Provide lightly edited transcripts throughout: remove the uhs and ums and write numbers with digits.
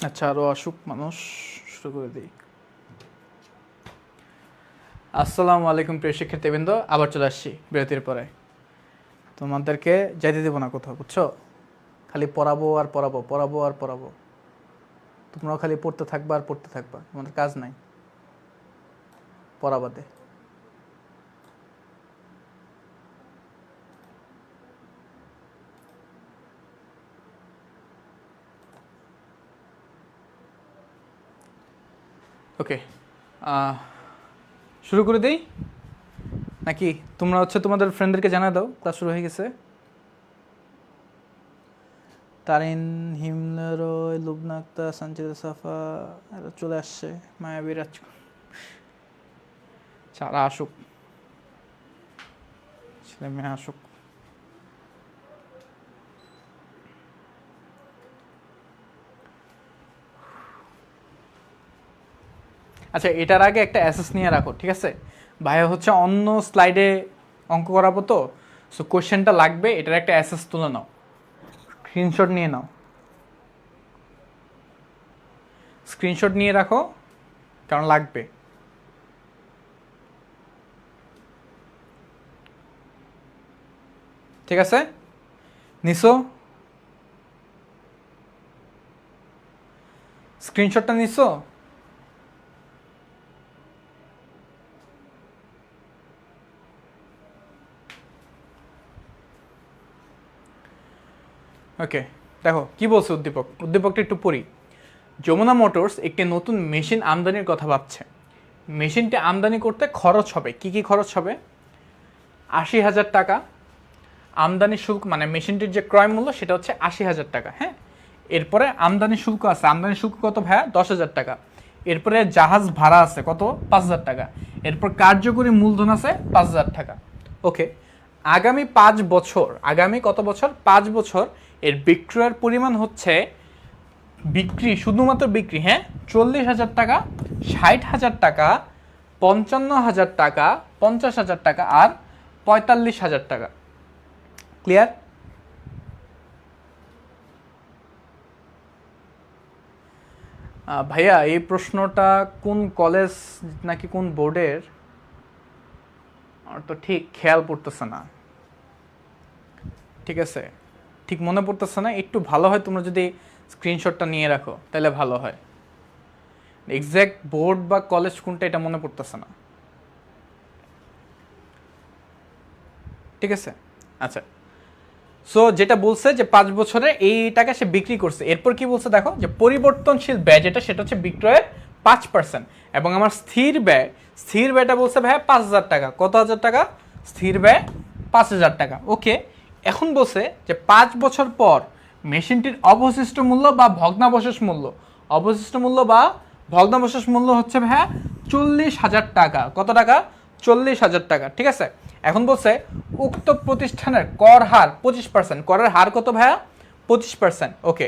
আচ্ছা, আরো আসুক মানুষ, শুরু করে দিই। আসসালামু আলাইকুম প্রিয় শিক্ষার্থীবৃন্দ, আবার চলে আসছি বিরতির পরে। তোমাদেরকে যেতে দেবো না কোথাও, বুঝছো? খালি পড়াবো আর পড়াবো, পড়াবো আর পড়াবো। তোমরাও খালি পড়তে থাকবা আর পড়তে থাকবা, তোমাদের কাজ নাই পড়া বাদে। ওকে, শুরু করে দিই নাকি? তোমরা তোমাদের ফ্রেন্ডদেরকে জানা দাও ক্লাস শুরু হয়ে গেছে। তারিন, হিমলেরয়, লুবনা আক্তার, সঞ্চিতা সাফা এরা চলে আসছে, মায়াবী রাজ। চারা আসুক, ছেলে মেয়ে আসুক। আচ্ছা, এটার আগে একটা অ্যাসেস নিয়ে রাখো, ঠিক আছে? ভাইয়া অন্য স্লাইডে অঙ্ক করাবো তো, সো কোশ্চেনটা লাগবে, এটার একটা অ্যাসেস তুলে নাও, স্ক্রিনশট নিয়ে নাও, স্ক্রিনশট নিয়ে রাখো, কারণ লাগবে। ঠিক আছে, নিছো? স্ক্রিনশটটা নিছো? ওকে, দেখো কি বলছে উদ্দীপক। উদ্দীপকটা একটু পড়ি। যমুনা মোটরস একটি নতুন মেশিন আমদানির কথা ভাবছে। মেশিনটি আমদানি করতে খরচ হবে, কি কি খরচ হবে? ৮০,০০০ টাকা আমদানি শুল্ক, মানে মেশিনটির যে ক্রয় মূল্য সেটা হচ্ছে ৮০,০০০ টাকা। হ্যাঁ, এরপরে আমদানি শুল্ক আছে, আমদানি শুল্ক কত ভাইয়া? ১০,০০০ টাকা। এরপরে জাহাজ ভাড়া আছে কত? ৫,০০০ টাকা। এরপর কার্যকরী মূলধন আছে ৫,০০০ টাকা। ওকে, আগামী ৫ বছর, আগামী কত বছর? ৫ বছর এর বিক্রয়ের পরিমাণ হচ্ছে, বিক্রি শুধুমাত্র বিক্রি, হ্যাঁ, ৪০,০০০ টাকা, ৬০,০০০ টাকা, ৫৫,০০০ টাকা, ৫০,০০০ টাকা আর ৪৫,০০০ টাকা। ক্লিয়ার? ভাইয়া এই প্রশ্নটা কোন কলেজ নাকি কোন বোর্ডের আমার তো ঠিক খেয়াল পড়তেছে না। ঠিক আছে, ঠিক মনে পড়তেছে না। একটু ভালো হয় তোমরা যদি স্ক্রিনশটটা নিয়ে রাখো, তাহলে ভালো হয়। এক্স্যাক্ট বোর্ড বা কলেজ কোনটা এটা মনে পড়তেছে না। ঠিক আছে, আচ্ছা। সো যেটা বলছে যে ৫ বছরে এই টাকা সে বিক্রি করছে। এরপর কি বলছে দেখো, যে পরিবর্তনশীল ব্যয় যেটা, সেটা হচ্ছে বিক্রয়ের ৫%। এবং আমার স্থির ব্যয়, স্থির ব্যয়টা বলছে ভাইয়া ৫,০০০ টাকা। কত হাজার টাকা? স্থির ব্যয় ৫,০০০ টাকা। ওকে, এখন বলছে যে ৫ বছর পর মেশিনটির অবশিষ্ট মূল্য বা ভগ্নাবশেষ মূল্য, অবশিষ্ট মূল্য বা ভগ্নাবশেষ মূল্য হচ্ছে ভাইয়া ৪০,০০০ টাকা। কত টাকা? ৪০,০০০ টাকা। ঠিক আছে, এখন বলছে উক্ত প্রতিষ্ঠানের কর হার ২৫%। করের হার কত ভাইয়া? ২৫%। ওকে,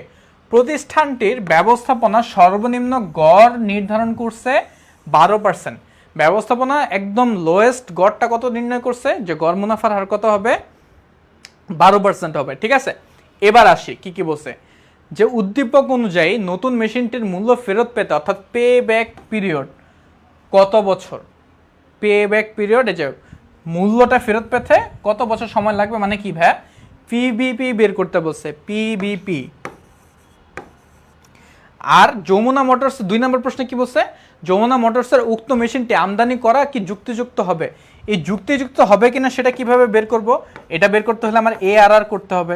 প্রতিষ্ঠানটির ব্যবস্থাপনা সর্বনিম্ন গড় নির্ধারণ করছে ১২%। ব্যবস্থাপনা একদম লোয়েস্ট গড়টা কত নির্ণয় করছে? যে গড় মুনাফার হার কত হবে? ১২% হবে। ঠিক আছে, এবার আসি কি কি বলছে। যে উদ্দীপক অনুযায়ী নতুন মেশিনটির মূল্য ফেরত পেতে, অর্থাৎ পে ব্যাক পিরিয়ড কত বছর? পে ব্যাক পিরিয়ড, এই যে মূল্যটা ফেরত পেতে কত বছর সময় লাগবে, মানে কি ভাই? পিবিপি বের করতে বলছে, পিবিপি। আর যমুনা মোটরস ২ নম্বর প্রশ্নে কি বলছে? যমুনা মোটরসের উক্ত মেশিনটি আমদানি করা কি যুক্তিযুক্ত হবে? এই যুক্তিযুক্ত হবে কিনা সেটা কিভাবে বের করব? এটা বের করতে হলে আমার এআরআর করতে হবে।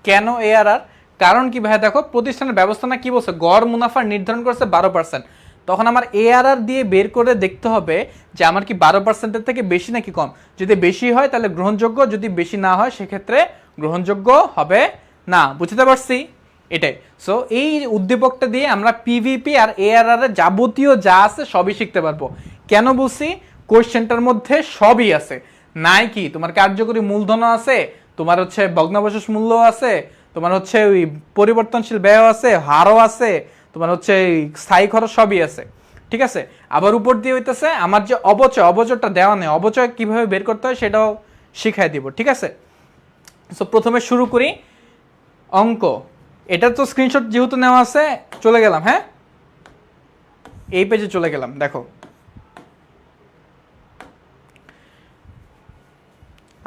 কেন এআরআর? কারণ কি ভাই দেখো, প্রতিষ্ঠানের ব্যবস্থাপনা কি বলছে? গড় মুনাফা নির্ধারণ করছে ১২%। তখন আমার এআরআর দিয়ে বের করে দেখতে হবে যে আমার কি ১২%-এর থেকে বেশি নাকি কম। যদি বেশি হয় তাহলে গ্রহণযোগ্য, যদি বেশি না হয় সেক্ষেত্রে গ্রহণযোগ্য হবে না। বুঝতে পারছি? এটাই। সো এই উদ্দীপকটা দিয়ে আমরা পিভিপি আর এআরআর এর যাবতীয় যা আছে সবই শিখতে পারবো। কেন বলছি? কোশ্চেনটার মধ্যে সবই আছে। নাই কি তোমার কার্যকরী মূলধনও আছে, তোমার ভগ্নাবশেষ মূল্য আছে, তোমার ওই পরিবর্তনশীল ব্যয় আছে, হারও আছে, তোমার স্থায়ী খরচ সবই আছে। ঠিক আছে, আবার উপর দিয়ে হইতেছে আমার যে অবচয়, অবচয়টা দেওয়া নেই, অবচয় কিভাবে বের করতে হয় সেটাও শিখাই দিব। ঠিক আছে, সো প্রথমে শুরু করি অঙ্ক। এটা তো স্ক্রিনশট যেহেতু নেওয়া আছে, চলে গেলাম, হ্যাঁ এই পেজে চলে গেলাম। দেখো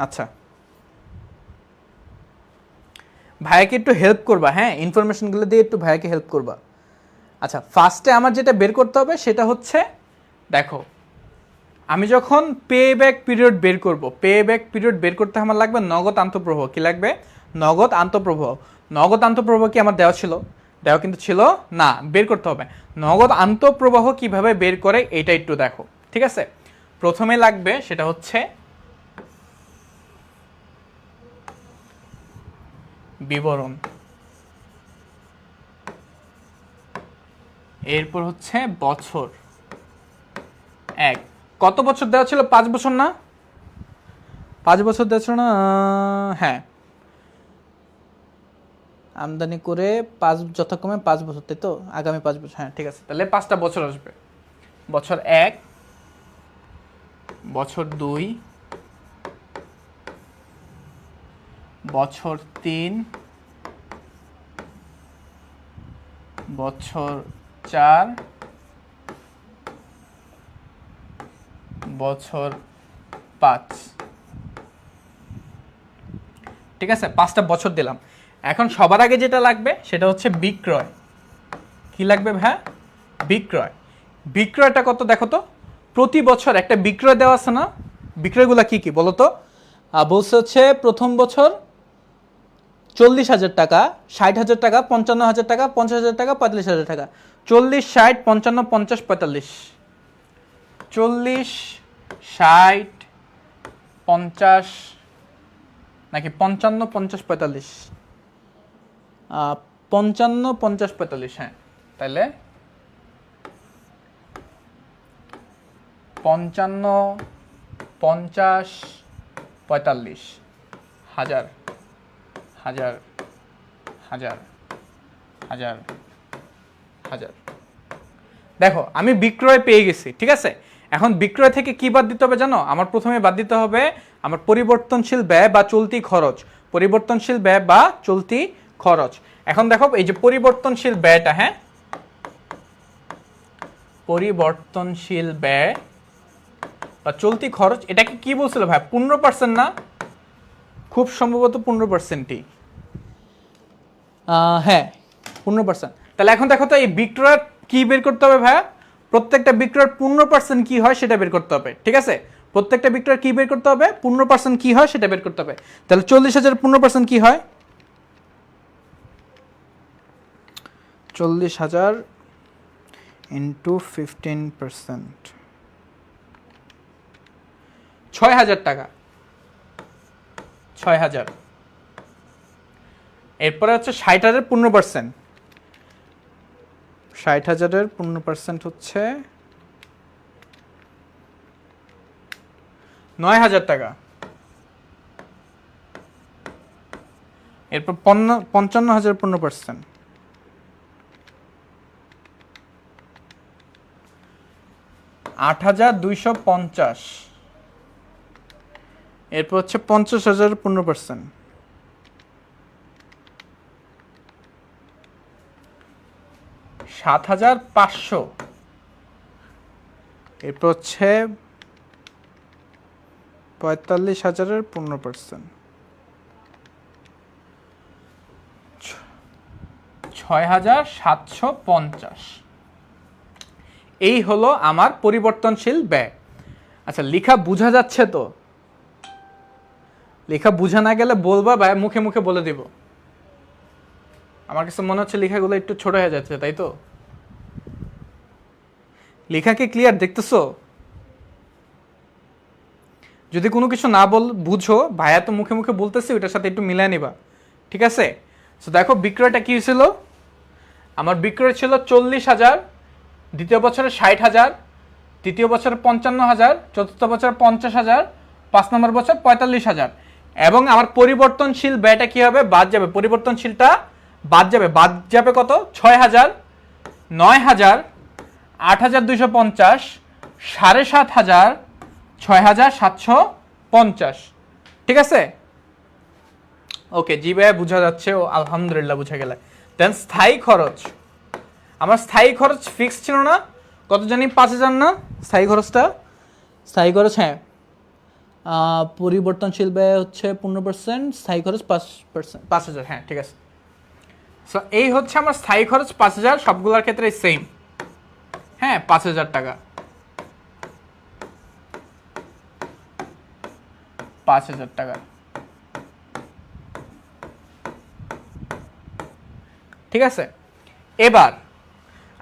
আচ্ছা, ভাইয়াকে একটু হেল্প করবা, হ্যাঁ ইনফরমেশনগুলো দিয়ে একটু ভাইয়াকে হেল্প করবা। আচ্ছা, ফার্স্টে আমার যেটা বের করতে হবে সেটা হচ্ছে, দেখো আমি যখন পে ব্যাক পিরিয়ড বের করব, পে ব্যাক পিরিয়ড বের করতে আমার লাগবে নগদ আন্তঃপ্রবাহ। কি লাগবে? নগদ আন্তঃপ্রবাহ। নগদ আন্তঃপ্রবাহ কি আমার দেওয়া ছিল? দেওয়া কিন্তু ছিল না, বের করতে হবে। নগদ আন্তঃপ্রবাহ কিভাবে বের করে এটা একটু দেখো, ঠিক আছে? প্রথমে লাগবে সেটা হচ্ছে বিবরণ, এরপর হচ্ছে বছর এক। কত বছর দেওয়া ছিল? 5 বছর না? 5 বছর দেওয়া ছিল না? হ্যাঁ, আমদানি করে 5 যথাক্রমে 5 বছর, তাই তো? আগামী 5 বছর, হ্যাঁ ঠিক আছে। তাহলে 5টা বছর আসবে। বছর 1, বছর 2, বছর 3, বছর 4, বছর 5। ঠিক আছে, 5টা বছর দিলাম। এখন সবার আগে যেটা লাগবে সেটা হচ্ছে বিক্রয়। কি লাগবে ভাই? বিক্রয়। বিক্রয়টা কত দেখো তো? প্রতি বছর একটা বিক্রয় দেওয়া আছে না? বিক্রয়গুলো কি কি বলো তো? বলছে হচ্ছে প্রথম বছর 40,000 টাকা, 60,000 টাকা, 55,000 টাকা, 50,000 টাকা, 45,000 টাকা। 40, 60, 55, 50, 45। 40, 60, 50 নাকি 55, 50, 45? 55, 50, 45, হ্যাঁ। তাহলে 55, 50, 45 হাজার, হাজার, হাজার, হাজার, হাজার। দেখো আমি বিক্রয় পেয়ে গেছি, ঠিক আছে? এখন বিক্রয় থেকে কি বাদ দিতে হবে জানো? আমার প্রথমে বাদ দিতে হবে আমার পরিবর্তনশীল ব্যয় বা চলতি খরচ। পরিবর্তনশীল ব্যয় বা চলতি খরচ। এখন দেখো এই যে পরিবর্তনশীল ব্যয়টা, হ্যাঁ পরিবর্তনশীল ব্যয় বা চলতি খরচ, এটাকে কি বলছিল ভাই? 15% না? খুব সম্ভবত 15%ই। হ্যাঁ 15%। তাহলে এখন দেখো তো এই বিক্রয় কি বের করতে হবে ভাইয়া? প্রত্যেকটা বিক্রয়ের 15% কি হয় সেটা বের করতে হবে, ঠিক আছে? প্রত্যেকটা বিক্রয়ের কি বের করতে হবে? 15% কি হয় সেটা বের করতে হবে। তাহলে 40,000 15% কি হয়? 40,000 ইন্টু 15%, 6,000 টাকা। 6,000। এরপরে হচ্ছে 60,000 15%। 60,000 15% হচ্ছে 9,000 টাকা। এরপর 55,000 15%, 8,250। এরপর হচ্ছে 50,000 15%, 7,500। এরপর হচ্ছে 45,000 15%, 6,750। এই হলো আমার পরিবর্তনশীল ব্যয়। আচ্ছা লেখা বোঝা যাচ্ছে তো? লেখা বোঝা না গেলে বলবা, ভাই মুখে মুখে বলে দিব। আমার কাছে মনে হচ্ছে লেখাগুলো একটু ছোট হয়ে যাচ্ছে, তাই তো? লেখাকে ক্লিয়ার দেখতেছো? যদি কোনো কিছু না বুঝো, ভাইয়া তো মুখে মুখে বলতেছি, ওইটার সাথে একটু মিলাই নিবা, ঠিক আছে? তো দেখো বিক্রয়টা কি ছিল? আমার বিক্রয় ছিল 40,000, দ্বিতীয় বছরে 60,000, তৃতীয় বছরে 55,000, চতুর্থ বছরে 50,000, 5 নম্বর বছর 45,000। এবং আমার পরিবর্তনশীল ব্যয়টা কি হবে? বাদ যাবে। পরিবর্তনশীলটা বাদ যাবে কত? 6,000, 9,000, 8,250, 7,500, 6,750। ঠিক আছে? ওকে জি ভাইয়া, বোঝা যাচ্ছে। ও আলহামদুলিল্লাহ বুঝা গেলে। দেন স্থায়ী খরচ, আমার স্থায়ী খরচ ফিক্সড ছিল না, কত জানি 5,000 না স্থায়ী খরচটা, স্থায়ী খরচ হ্যাঁ পরিবর্তনশীল ব্যয় হচ্ছে 15%, স্থায়ী খরচ 5%, 5,000, হ্যাঁ ঠিক আছে। সো এই হচ্ছে আমার স্থায়ী খরচ 5,000, সবগুলোর ক্ষেত্রে সেম, হ্যাঁ 5,000 টাকা, 5,000 টাকা, ঠিক আছে। এবার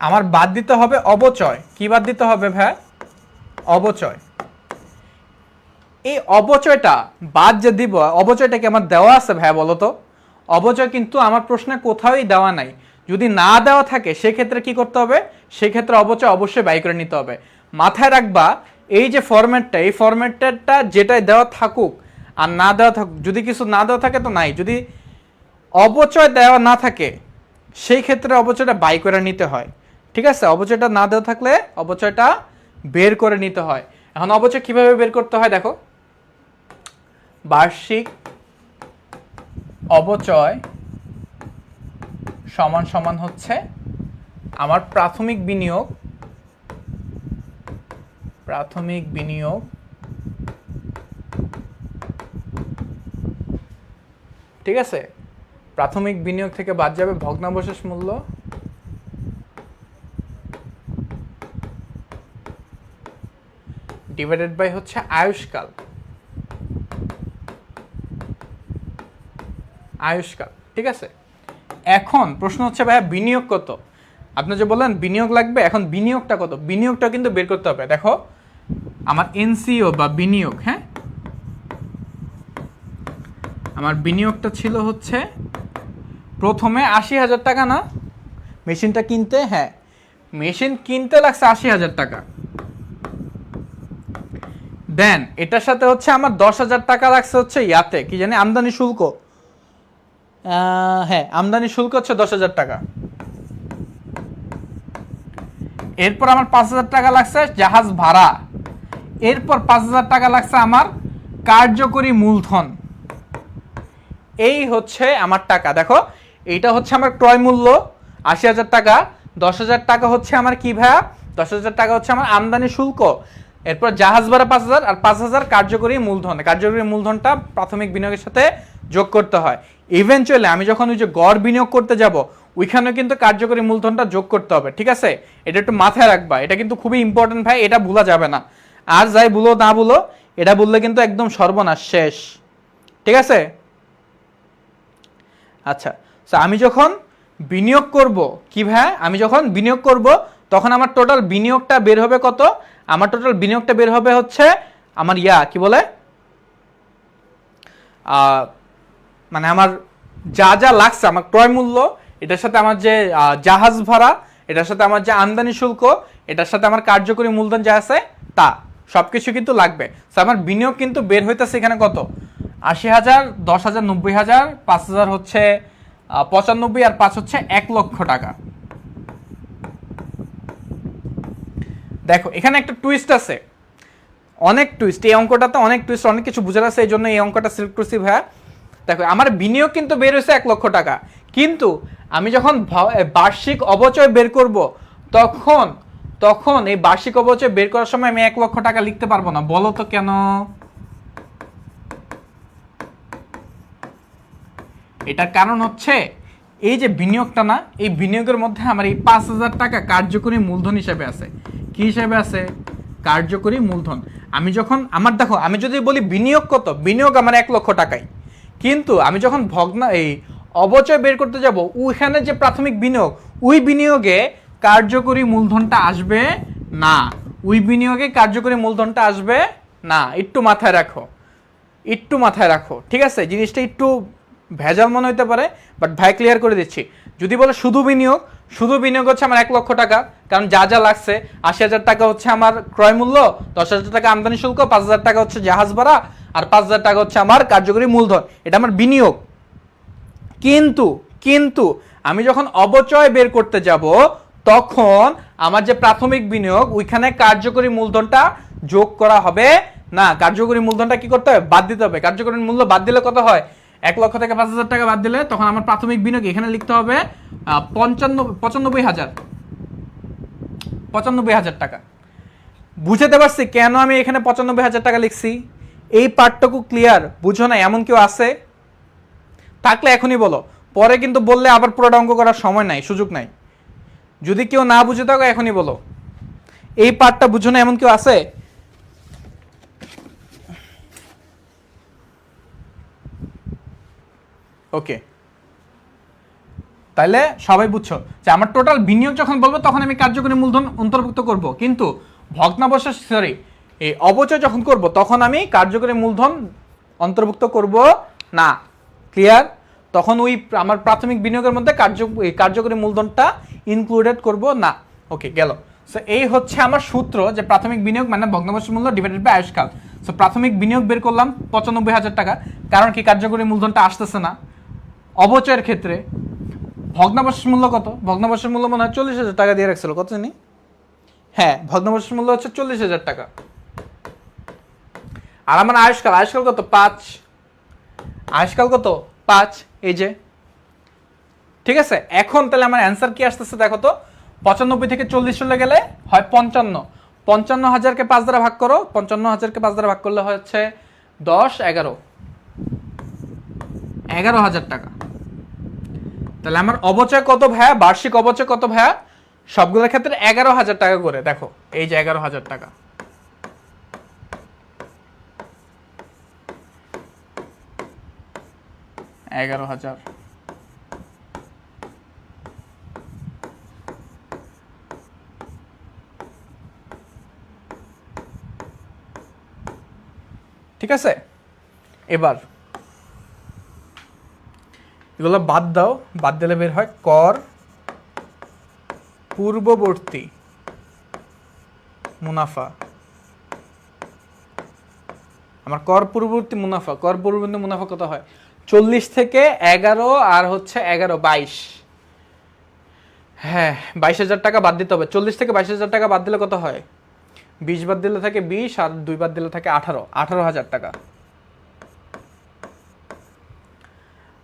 আমার বাদ দিতে হবে অবচয়, কি বাদ দিতে হবে ভাই? অবচয়। এই অবচয়টা বাদ যে দিব, অবচয়টা কি আমার দেওয়া আছে ভাই বলো তো? অবচয় কিন্তু আমার প্রশ্নে কোথাওই দেওয়া নাই। যদি না দেওয়া থাকে সেক্ষেত্রে কি করতে হবে? সেক্ষেত্রে অবচয় অবশ্যই বাই করে নিতে হবে। মাথায় রাখবা এই যে ফরম্যাটটা, এই ফরম্যাটটা যেটাই দেওয়া থাকুক আর না দেওয়া থাকুক, যদি কিছু না দেওয়া থাকে তো নাই, যদি অবচয় দেওয়া না থাকে সেই ক্ষেত্রে অবচয়টা বাই করে নিতে হয়, ঠিক আছে। অবচয়টা না দেওয়া থাকলে অবচয়টা বের করে নিতে হয়। এখন অবচয় কিভাবে বের করতে হয় দেখো, বার্ষিক অবচয় সমান সমান হচ্ছে আমার প্রাথমিক বিনিয়োগ, প্রাথমিক বিনিয়োগ ঠিক আছে, প্রাথমিক বিনিয়োগ থেকে বাদ যাবে ভগ্নাবশেষ মূল্য ডিভাইডেড বাই হচ্ছে আয়ুষ্কাল, আয়ুষ্কাল, ঠিক আছে। এখন প্রশ্ন হচ্ছে ভাইয়া বিনিয়োগ কত? আপনি যে বললেন বিনিয়োগ লাগবে, এখন বিনিয়োগটা কত? বিনিয়োগটা কিন্তু বের করতে হবে। দেখো আমার এনসিও বা বিনিয়োগ, হ্যাঁ আমার বিনিয়োগটা ছিল হচ্ছে প্রথমে 80,000 টাকা না মেশিনটা কিনতে, হ্যাঁ মেশিন কিনতে লাগছে 80,000 টাকা, দেন এটার সাথে হচ্ছে আমার 10,000 টাকা লাগছে হচ্ছে ইয়াতে কি জানি আমদানি শুল্ক, হ্যাঁ আমদানি শুল্ক হচ্ছে 10,000 টাকা, এরপর আমার 5,000 টাকা লাগছে জাহাজ ভাড়া, এরপর 5,000 টাকা লাগছে আমার কার্যকরী মূলধন। এই হচ্ছে আমার টাকা। দেখো এইটা হচ্ছে আমার ক্রয় মূল্য 80,000 টাকা, 10,000 টাকা হচ্ছে আমার কি ভাইয়া? 10,000 টাকা হচ্ছে আমার আমদানি শুল্ক, এরপর জাহাজ ভাড়া 5,000 আর 5,000 কার্যকরী মূলধন। কার্যকরী মূলধনটা প্রাথমিক বিনিয়োগের সাথে যোগ করতে হয়। ইভেনচুয়ালি আমি যখন ওই যে গড় বিনিয়োগ করতে যাব ওইখানেও কিন্তু কার্যকরী মূলধনটা যোগ করতে হবে, ঠিক আছে। এটা একটু মাথায় রাখবা, এটা কিন্তু খুবই ইম্পর্টেন্ট ভাই, এটা ভুলা যাবে না। আর যাই বলো না বলো, এটা বললে কিন্তু একদম সর্বনাশ শেষ, ঠিক আছে। আচ্ছা, আমি যখন বিনিয়োগ করব কি ভাই, আমি যখন বিনিয়োগ করব তখন আমার টোটাল বিনিয়োগটা বের হবে কত? আমার টোটাল বিনিয়োগটা বের হবে হচ্ছে আমার কি বলে মানে আমার যা যা লাগছে আমার ক্রয় মূল্য, এটার সাথে আমার যে জাহাজ ভাড়া, এটার সাথে আমার যে আমদানি শুল্ক, এটার সাথে আমার কার্যকরী মূলধন যা আছে তা সবকিছু কিন্তু লাগবে। আমার বিনিয়োগ কিন্তু বের হইতেছে এখানে কত? 80,000, 10,000, 90,000, 5,000 হচ্ছে 95 আর 5 হচ্ছে 1,00,000 টাকা। দেখো এখানে একটা টুইস্ট আছে, অনেক টুইস্ট, এই অঙ্কটাতে অনেক টুইস্ট, অনেক কিছু বুঝার আছে, এই জন্য এই অঙ্কটা সিলেক্ট করছি ভাইয়া। দেখো আমার বিনিয়োগ কিন্তু বের হয়েছে 1,00,000 টাকা, কিন্তু আমি যখন বার্ষিক অবচয় বের করব তখন এই বার্ষিক অবচয় বের করার সময় আমি 1,00,000 টাকা লিখতে পারবো না। বলো তো কেন? এটার কারণ হচ্ছে এই যে বিনিয়োগটা না, এই বিনিয়োগের মধ্যে আমার এই 5,000 টাকা কার্যকরী মূলধন হিসেবে আছে। কি হিসেবে আছে? কার্যকরী মূলধন। আমি যখন আমার দেখো আমি যদি বলি বিনিয়োগ কত, বিনিয়োগ আমার 1,00,000 টাকাই, কিন্তু আমি যখন এই অবচয় বের করতে যাব ওইখানে যে প্রাথমিক বিনিয়োগ, ওই বিনিয়োগে কার্যকরী মূলধনটা আসবে না, ওই বিনিয়োগে কার্যকরী মূলধনটা আসবে না। একটু মাথায় রাখো, একটু মাথায় রাখো, ঠিক আছে। জিনিসটা একটু ভেজাল মনে হতে পারে, বাট ভাই ক্লিয়ার করে দিচ্ছি। যদি বলে শুধু বিনিয়োগ, শুধু বিনিয়োগ হচ্ছে আমার 1,00,000 টাকা, কারণ যা যা লাগছে 80,000 টাকা হচ্ছে আমার ক্রয় মূল্য, 10,000 টাকা আমদানি শুল্ক, 5,000 টাকা হচ্ছে জাহাজ ভাড়া, আর 5,000 টাকা হচ্ছে আমার কার্যকরী মূলধন, এটা আমার বিনিয়োগ। কিন্তু আমি যখন অবচয় বের করতে যাব তখন আমার যে প্রাথমিক বিনিয়োগ ওইখানে কার্যকরী মূলধনটা যোগ করা হবে না। কার্যকরী মূলধনটা কি করতে হবে? বাদ দিতে হবে। কার্যকরী মূল্য বাদ দিলে কত হয়? 1 লক্ষ থেকে 5,000 টাকা বাদ দিলে তখন আমার প্রাথমিক বিনিয়োগ এখানে লিখতে হবে 95,000 টাকা। বুঝতে পারছি কেন আমি এখানে 95,000 টাকা লিখছি? এই পার্টটুকু ক্লিয়ার? বুঝো না এমন কেউ আছে? থাকলে এখনই বলো, পরে কিন্তু বললে আবার পুরোটা অঙ্ক করার সময় নাই, সুযোগ নাই। যদি কেউ না বুঝে থাকো এখনই বলো। এই পার্টটা বুঝো না এমন কেউ আছে? ওকে, তাহলে সবাই বুঝছো যে আমার টোটাল বিনিয়োগ যখন বলবো তখন আমি কার্যকরী মূলধন অন্তর্ভুক্ত করব, কিন্তু ভগ্নাবশেষ এই অবচয় যখন করব তখন আমি কার্যকরী মূলধন অন্তর্ভুক্ত করব না। ক্লিয়ার? তখন ওই আমার প্রাথমিক বিনিয়োগের মধ্যে কার্যকরী মূলধনটা ইনক্লুডেড করব না। ওকে, গেল। সো এই হচ্ছে আমার সূত্র, যে প্রাথমিক বিনিয়োগ মানে ভগ্নাবশেষ মূল্য ডিভাইডেড বাই আয়ুষ্কাল। সো প্রাথমিক বিনিয়োগ বের করলাম 95,000 টাকা, কারণ কি কার্যকরী মূলধনটা আসতেছে না অবচয়ের ক্ষেত্রে। ভগ্নাবশেষ মূল্য কত? ভগ্নাবশেষ মূল্য মনে হয় 40,000 টাকা দিয়ে রাখছিল, কত জানি? হ্যাঁ, ভগ্নাবশেষ মূল্য হচ্ছে 40,000 টাকা। আর আমার আয়ুষ্কাল কত? 5। আয়ুষ্কাল কত? 5। এই যে, ঠিক আছে। এখন তাহলে আমার অ্যান্সার কি আসতেছে দেখো তো। 95 থেকে 40 চলে গেলে হয় 55। 55,000কে 5 দ্বারা ভাগ করো, 55,000কে 5 দ্বারা ভাগ করলে হচ্ছে 10, 11,000 টাকা। তাহলে আমার অবচয় কত ভাইয়া? বার্ষিক অবচয় কত ভাইয়া? সবগুলোর ক্ষেত্রে 11,000 টাকা করে। দেখো এই যে 11,000 টাকা। ঠিক আছে, এবার এগুলো বাদ দাও। বাদ দিলে বের হয় কর পূর্ববর্তী মুনাফা। আমার কর পূর্ববর্তী মুনাফা কত হয়? 40 থেকে 11 আর হচ্ছে 11, 22। হ্যাঁ, 22,000 টাকা বাদ দিতে হবে। 40 থেকে 22,000 টাকা বাদ দিলে কত হয়? 20 বাদ দিলে থাকে 20, আর 2 বাদ দিলে থাকে 18,000 টাকা।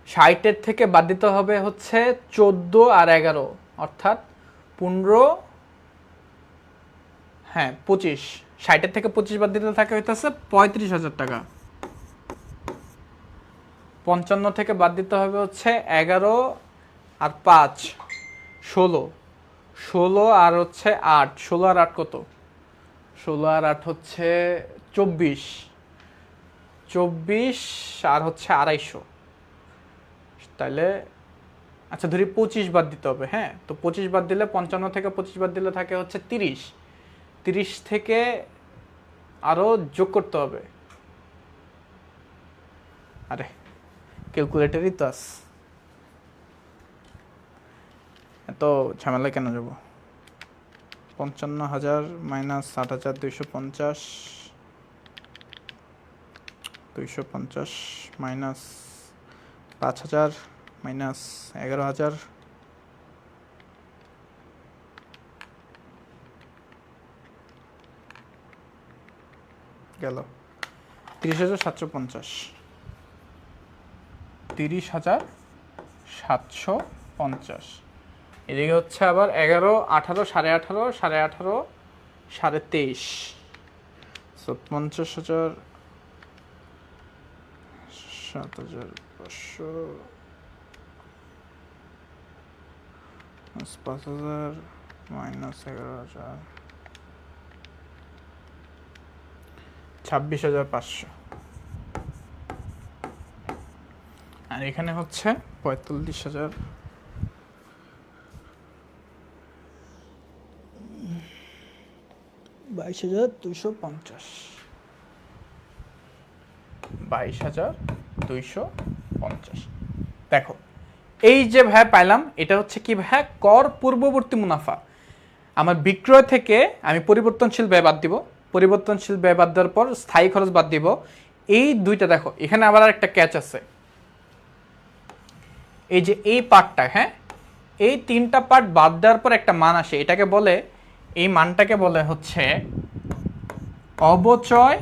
60-এর থেকে বাদ দিতে হবে হচ্ছে 14 আর 11, অর্থাৎ 15, হ্যাঁ 25। 60-এর থেকে 25 বাদ দিতে থাকে হইতেছে 35,000 টাকা। 55 থেকে বাদ দিতে হবে হচ্ছে 11 আর 5, 16 আর হচ্ছে 8। 16 আর 8 কত? 16 আর 8 হচ্ছে 24 আর হচ্ছে 250। তাহলে আচ্ছা ধরি 25 বাদ দিতে হবে। হ্যাঁ, তো 25 বাদ দিলে 55 থেকে 25 বাদ দিলে থাকে হচ্ছে 30। 30 থেকে আরো যোগ করতে হবে। আরে ক্যালকুলেটরই তো আছে, এত ঝামেলা কেন যাব? 55,000 মাইনাস 8,250, 250 মাইনাস 5,000 মাইনাস 11,000, গেল 30,750। 30,750। এদিকে হচ্ছে আবার 11, 18, 18.5, 18.5, 23.5। 50,000, 7,500, 5,000 মাইনাস 11,000, 26,500। আর এখানে হচ্ছে 45,000, 22,250। 22,250। দেখো এই যে ভাই পাইলাম, এটা হচ্ছে কি ভাই? কর পূর্ববর্তী মুনাফা। আমার বিক্রয় থেকে আমি পরিবর্তনশীল ব্যয় বাদ দিব, পরিবর্তনশীল ব্যয় বাদ দেওয়ার পর স্থায়ী খরচ বাদ দিব। এই দুইটা দেখো, এখানে আবার একটা ক্যাচ আছে। এই যে এই পার্টটা, হ্যাঁ, এই 3টা পার্ট বাদ দেওয়ার পর একটা মান আসে, এটাকে বলে, এই মানটাকে বলে হচ্ছে অবচয়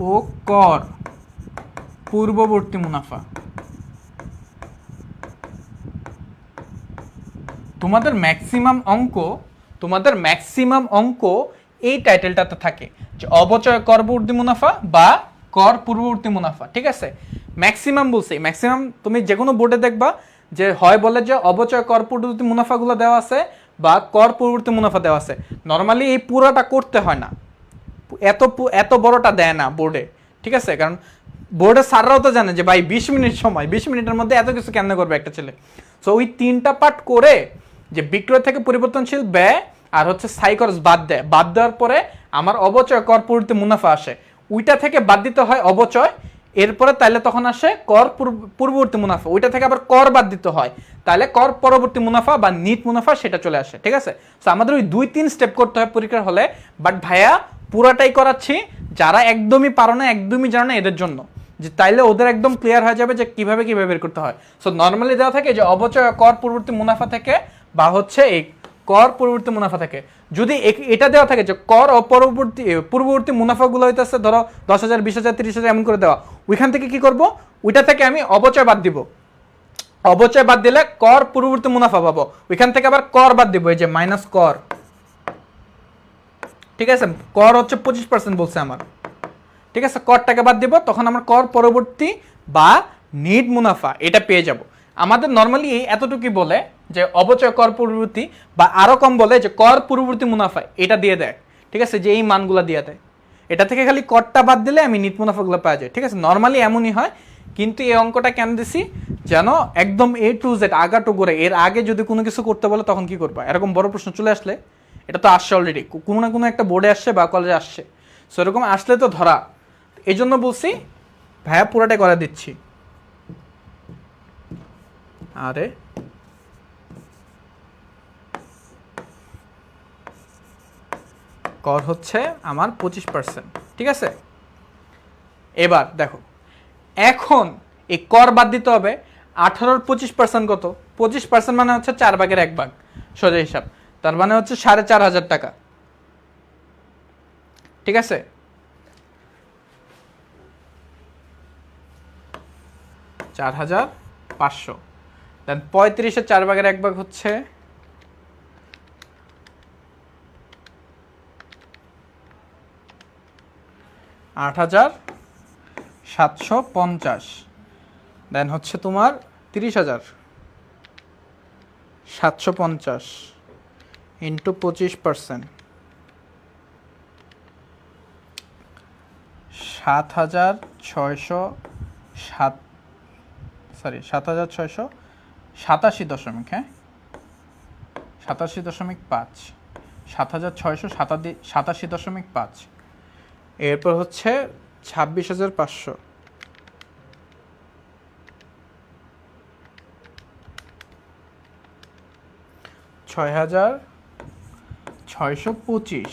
ও কর পূর্ববর্তী মুনাফা। তোমাদের ম্যাক্সিমাম অঙ্ক এই টাইটেলটাতে থাকে যে অবচয় কর পূর্ববর্তী মুনাফা বা কর পূর্ববর্তী মুনাফা। ঠিক আছে, ম্যাক্সিমাম বলছি, ম্যাক্সিমাম তুমি যে কোনো বোর্ডে দেখবা যে হয় বলে যে অবচয় কর পূর্ববর্তী মুনাফাগুলো দেওয়া আছে বা কর পূর্ববর্তী মুনাফা দেওয়া আছে। নর্মালি এই পুরোটা করতে হয় না, এত বড়টা দেয় না বোর্ডে। ঠিক আছে, কারণ বোর্ডের স্যাররাও তো জানে যে ভাই 20 মিনিট সময়, 20 মিনিটের মধ্যে এত কিছু কেমনে করবে একটা ছেলে। সো ওই 3টা পার্ট করে যে বিক্রয় থেকে পরিবর্তনশীল ব্যয় আর হচ্ছে স্থায়ী খরচ বাদ দেওয়ার পরে আমার অবচয় কর পূর্ববর্তী মুনাফা আসে, ওইটা থেকে বাদ দিতে হয় অবচয়, এরপরে তাহলে তখন আসে কর পূর্ববর্তী মুনাফা, ওইটা থেকে আবার কর বাদ দিতে হয়, তাহলে কর পরবর্তী মুনাফা বা নিট মুনাফা সেটা চলে আসে। ঠিক আছে, সো আমাদের ওই 2-3 স্টেপ করতে হয় পরীক্ষার হলে। বাট ভাইয়া পুরাটাই করাচ্ছি যারা একদমই পারো না, একদমই জানো না এদের জন্য, যে তাইলে ওদের একদম ক্লিয়ার হয়ে যাবে যে কিভাবে বের করতে হয়। সো নর্মালি দেওয়া থাকে যে অবচয় কর পূর্ববর্তী মুনাফা থেকে বা হচ্ছে এই কর পূর্ববর্তী মুনাফা থেকে। যদি এটা দেওয়া থাকে যে কর ও পূর্ববর্তী মুনাফাগুলো হইতেছে ধরো 10,000, 20,000, 30,000 এমন করে দেওয়া, ওইখান থেকে কি করব, ওইটা থেকে আমি অবচয় বাদ দিব, অবচয় বাদ দিলে কর পূর্ববর্তী মুনাফা পাবো, ওইখান থেকে আবার কর বাদ দিব, এই যে মাইনাস কর। ঠিক আছে, কর হচ্ছে 25% বলছে আমার। ঠিক আছে, করটাকে বাদ দিব, তখন আমরা কর পরবর্তী বা নিট মুনাফা এটা পেয়ে যাব। আমাদের নর্মালি এই এতটুকুই বলে যে অবচয় কর পূর্ববর্তী, বা আরো কম বলে যে কর পূর্ববর্তী মুনাফা এটা দিয়ে দেয়। ঠিক আছে, যে এই মানগুলো দিয়ে দেয়, এটা থেকে খালি করটা বাদ দিলে আমি নিট মুনাফাগুলো পাওয়া যায়। ঠিক আছে, নর্মালি এমনই হয়, কিন্তু এই অঙ্কটা কেন দিছি যেন একদম A to Z আগাটো করে, এর আগে যদি কোনো কিছু করতে বলে তখন কি করবা, এরকম বড় প্রশ্ন চলে আসলে, এটা তো আসছে অলরেডি, কোনো না কোনো একটা বোর্ডে আসছে বা কলেজে আসছে, সো এরকম আসলে তো ধরা। এই জন্য বলছি ভাইয়া পুরাটাই করে দিচ্ছি। আরে কর হচ্ছে আমার 25%। ঠিক আছে, এবার দেখো, এখন এই কর বাদ দিতে হবে। 18-র 25% কত? 25% মানে হচ্ছে 4/1 সোজা হিসাব, তার মানে হচ্ছে 4,500 টাকা। ঠিক আছে, 4,500। দেন 35-এর 4/1 হচ্ছে 8,750। দেন হচ্ছে তোমার 30,750 ইন্টু 25%, 7,687, হ্যাঁ 87.5, 7,687.5। এরপর হচ্ছে 26,500, 6,625।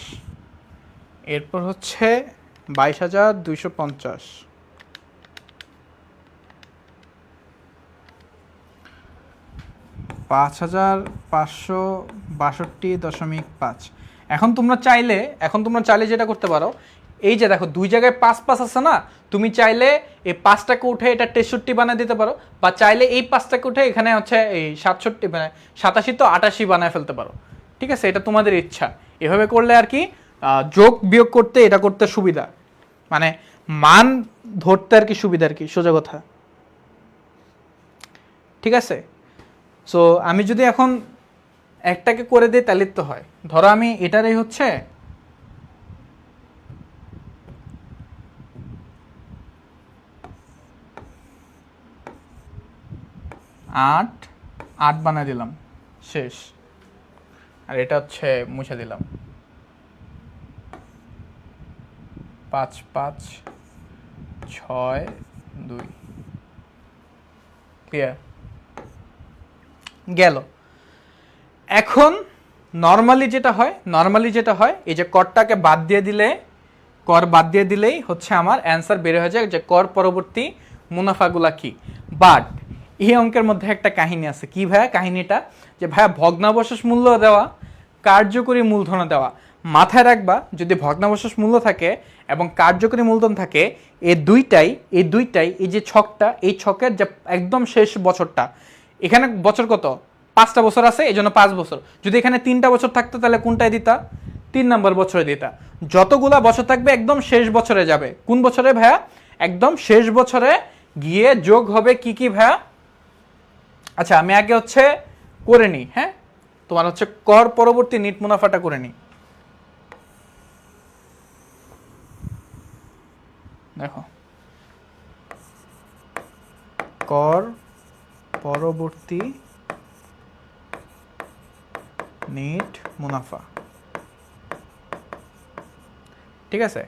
এরপর হচ্ছে 22,250, 5,562.5। এখন তোমরা চাইলে যেটা করতে পারো, এই যে দেখো 2 জায়গায় 5 আছে না, তুমি চাইলে এই 5টাকে উঠে এটা 63 বানিয়ে দিতে পারো, বা চাইলে এই 5টাকে উঠে এখানে হচ্ছে এই 67 মানে 87 তো 88 বানিয়ে ফেলতে পারো। ঠিক আছে, এটা তোমাদের ইচ্ছা, এভাবে করলে আর কি যোগ বিয়োগ করতে এটা করতে সুবিধা, মানে মান ধরতে আর কি সুবিধা, আর কি সোজা কথা। ঠিক আছে, সো আমি যদি এখন একটাকে করে দিই তাহলে তো হয়, ধরো আমি এটারই হচ্ছে 8 বানিয়ে দিলাম, শেষ। আর এটা হচ্ছে মুছে দিলাম, 5, 5, 6, 2। ক্লিয়ার গেল। এখন নর্মালি যেটা হয় এই যে করটাকে বাদ দিয়ে দিলেই হচ্ছে আমার অ্যান্সার বের হয়ে যায় যে কর পরবর্তী মুনাফাগুলা কি। বাট এই অঙ্কের মধ্যে একটা কাহিনী আছে। কি ভাইয়া কাহিনীটা? যে ভাইয়া ভগ্নাবশেষ মূল্য দেওয়া, কার্যকরী মূলধন দেওয়া। মাথায় রাখবা, যদি ভগ্নাবশেষ মূল্য থাকে এবং কার্যকরী মূলধন থাকে, এই দুইটাই এই যে ছকটা, এই ছকের যে একদম শেষ বছরটা, এখানে বছর কত 5টা বছর আছে, এই জন্য 5 বছর। যদি এখানে 3টা বছর থাকতো তাহলে কোনটায় দিতা? 3 নম্বর বছরে দিতা। যতগুলা বছর থাকবে একদম শেষ বছরে যাবে। কোন বছরে ভাইয়া? একদম শেষ বছরে গিয়ে যোগ হবে কি কি ভাইয়া? আচ্ছা আমি আগে হচ্ছে করে নিই, হ্যাঁ তোমার হচ্ছে কর পরবর্তী নিট মুনাফাটা করে নিই। দেখো কর পরবর্তী নিট মুনাফা, ঠিক আছে,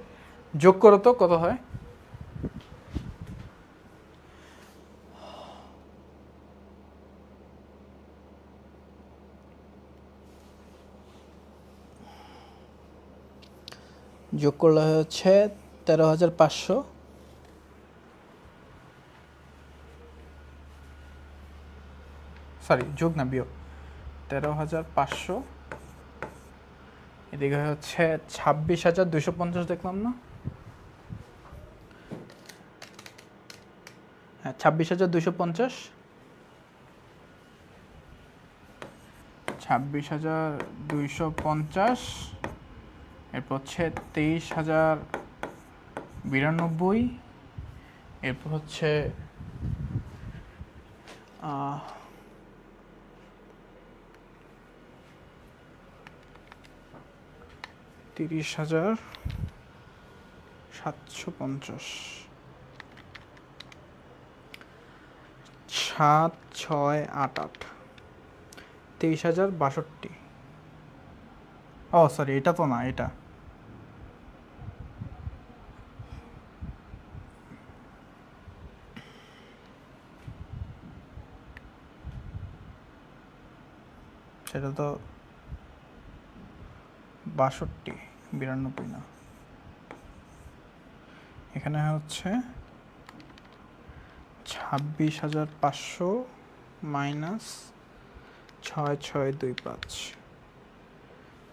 যোগ করো তো কত হয়। যোগ করলে হচ্ছে 13,500, সরি যোগ না বিয়োগ, 13,500, এদিকে হচ্ছে 26,250 দেখলাম না, হ্যাঁ 26,250, 26,250, এরপর হচ্ছে 23,092, এরপর হচ্ছে 30,750, 7, 6, 8, 8, 23,062। ও সরি এটা তো না, এটা সেটা তো 62, 92 না, এখানে হচ্ছে 26,500 মাইনাস 6,625,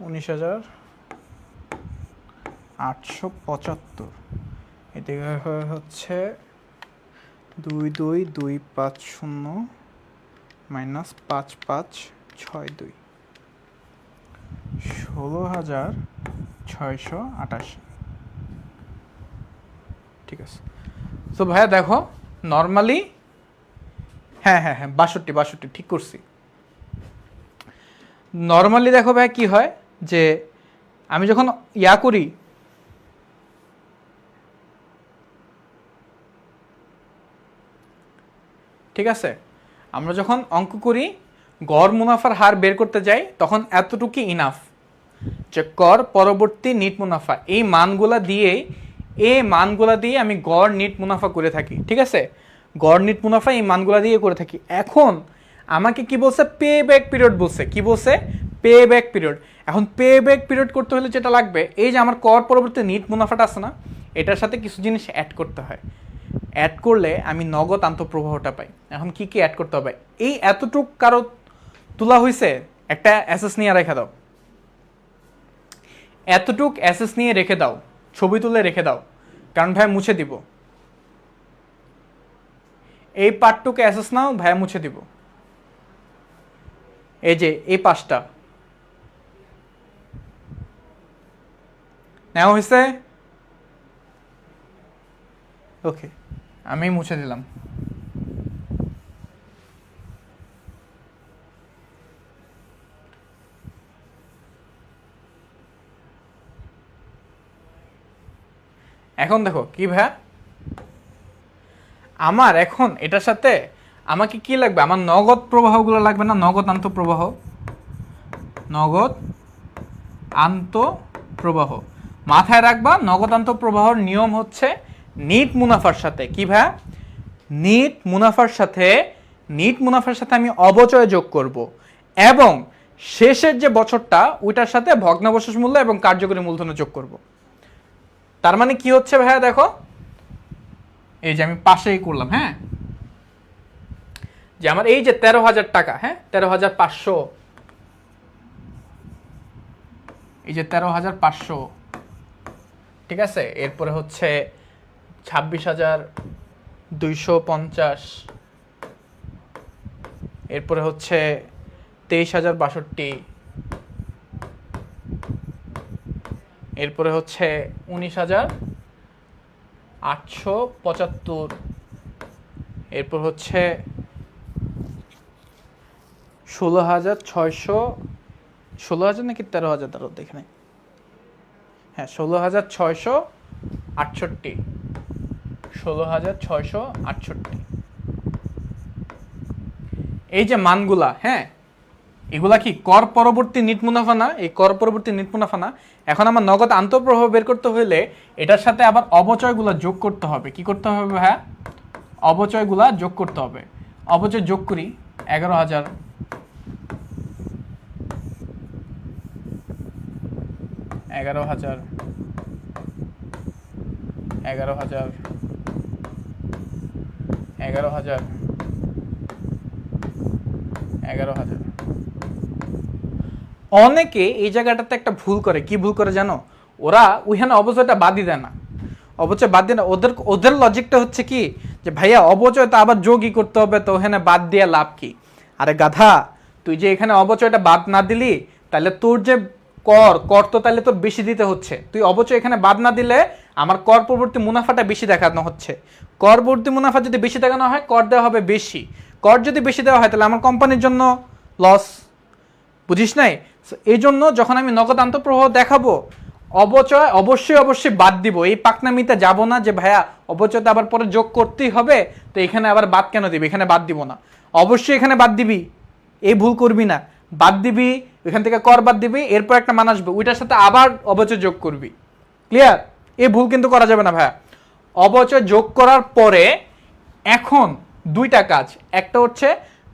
19,875, এদিকে হচ্ছে 22,250 মাইনাস 5,562, 16,688, ঠিক আছে। তো ভাইয়া দেখো নর্মালি, হ্যাঁ 62 ঠিক করছি। নর্মালি দেখো ভাই কি হয় যে আমি যখন করি, ঠিক আছে, আমরা যখন অঙ্ক করি গড় মুনাফার হার বের করতে যাই তখন এতটুকু ইনাফ যে কর পরবর্তী নিট মুনাফা, এই মানগুলা দিয়ে আমি গড় নিট মুনাফা করে থাকি, ঠিক আছে, গড় নিট মুনাফা এই মানগুলা দিয়ে করে থাকি। এখন আমাকে কি বলছে? পে ব্যাক পিরিয়ড বলছে। কি বলছে? Pay back period. এখন পে ব্যাক পিরিয়ড করতে হলে যেটা লাগবে, এই যে আমার কর পরবর্তী নিট মুনাফাটা আছে না, এটার সাথে কিছু জিনিস অ্যাড করতে হয়। অ্যাড করলে আমি নগদ আন্তঃপ্রবাহটা পাই। এখন কি কি অ্যাড করতে হবে? এই এতটুক কারো তোলা হয়েছে, একটা অ্যাসেস নিয়ে রেখে দাও, এতটুক অ্যাসেস নিয়ে রেখে দাও, ছবি তুলে রেখে দাও, কারণ ভাই মুছে দিব। এই পার্টটুকু অ্যাসেস নাও, ভাই মুছে দিব। এই যে এই পাঁচটা নেওয়া হয়েছে, ওকে আমি মুছে দিলাম। এখন দেখো কি ভাইয়া, আমার এখন এটার সাথে আমাকে কি লাগবে? আমার নগদ প্রবাহগুলো লাগবে না, নগদ আন্তঃপ্রবাহ, নগদ আন্তঃপ্রবাহ মাথায় রাখবা। নগদ আন্তঃপ্রবাহর নিয়ম হচ্ছে নিট মুনাফার সাথে, কি ভাইয়া? নিট মুনাফার সাথে আমি অবচয় যোগ করব এবং শেষের যে বছরটা ওইটার সাথে ভগ্নাবশেষ মূল্য এবং কার্যকরী মূলধন যোগ করব। তার মানে কি হচ্ছে ভাইয়া দেখো, এই যে আমি পাশেই করলাম, হ্যাঁ, যে আমার এই যে 13,000 টাকা, হ্যাঁ 13,500, এই যে 13,500, ঠিক আছে, এরপরে হচ্ছে 26,250, এরপরে হচ্ছে 23,062, এরপরে হচ্ছে 19,875, এরপর হচ্ছে 16,600, 16,000 নাকি 13,000, তার এখানে হ্যাঁ 16,668, 16,668। এই যে মানগুলা, হ্যাঁ এগুলা কি কর পরবর্তী নিট মুনাফা না? এই কর পরবর্তী নিট মুনাফা না? এখন আমার নগদ আন্তঃপ্রবাহ বের করতে হলে এটার সাথে আবার অবচয়গুলা যোগ করতে হবে। কি করতে হবে ভাইয়া? অবচয়গুলা যোগ করতে হবে। অবচয় যোগ করি, 11,000, 11,000, 11,000, 11,000, 11,000। অনেকে এই জায়গাটাতে একটা ভুল করে। কি ভুল করে জানো? ওরা ওইখানে অবচয়টা বাদই দেয় না, অবচয় বাদ দিয়ে না। ওদের লজিকটা হচ্ছে কি যে ভাইয়া অবচয় তো আবার যোগই করতে হবে, তো ওখানে বাদ দিয়ে লাভ কি? আরে গাধা, তুই যে এখানে অবচয়টা বাদ না দিলি, তাহলে তোর যে কর তো তাহলে তোর বেশি দিতে হচ্ছে। তুই অবচয় এখানে বাদ না দিলে আমার কর পরবর্তী মুনাফাটা বেশি দেখানো হচ্ছে। কর পরবর্তী মুনাফা যদি বেশি দেখানো হয়, কর দেওয়া হবে বেশি। কর যদি বেশি দেওয়া হয় তাহলে আমার কোম্পানির জন্য লস। বুঝিস নাই? এই জন্য যখন আমি নগদ আন্তঃপ্রবাহ দেখাবো, অবচয় অবশ্যই বাদ দিব। এই পাকনামিতে যাব না যে ভাইয়া অবচয়টা আবার পরে যোগ করতেই হবে, তো এখানে আবার বাদ কেন দিবি? এখানে বাদ দিব না। অবশ্যই এখানে বাদ দিবি, এই ভুল করবি না। বাদ দিবি, এখান থেকে কর বাদ দিবি, এরপর একটা মান আসবে, ওইটার সাথে আবার অবচয় যোগ করবি। ক্লিয়ার? এই ভুল কিন্তু করা যাবে না ভাইয়া। অবচয় যোগ করার পরে এখন দুইটা কাজ, একটা হচ্ছে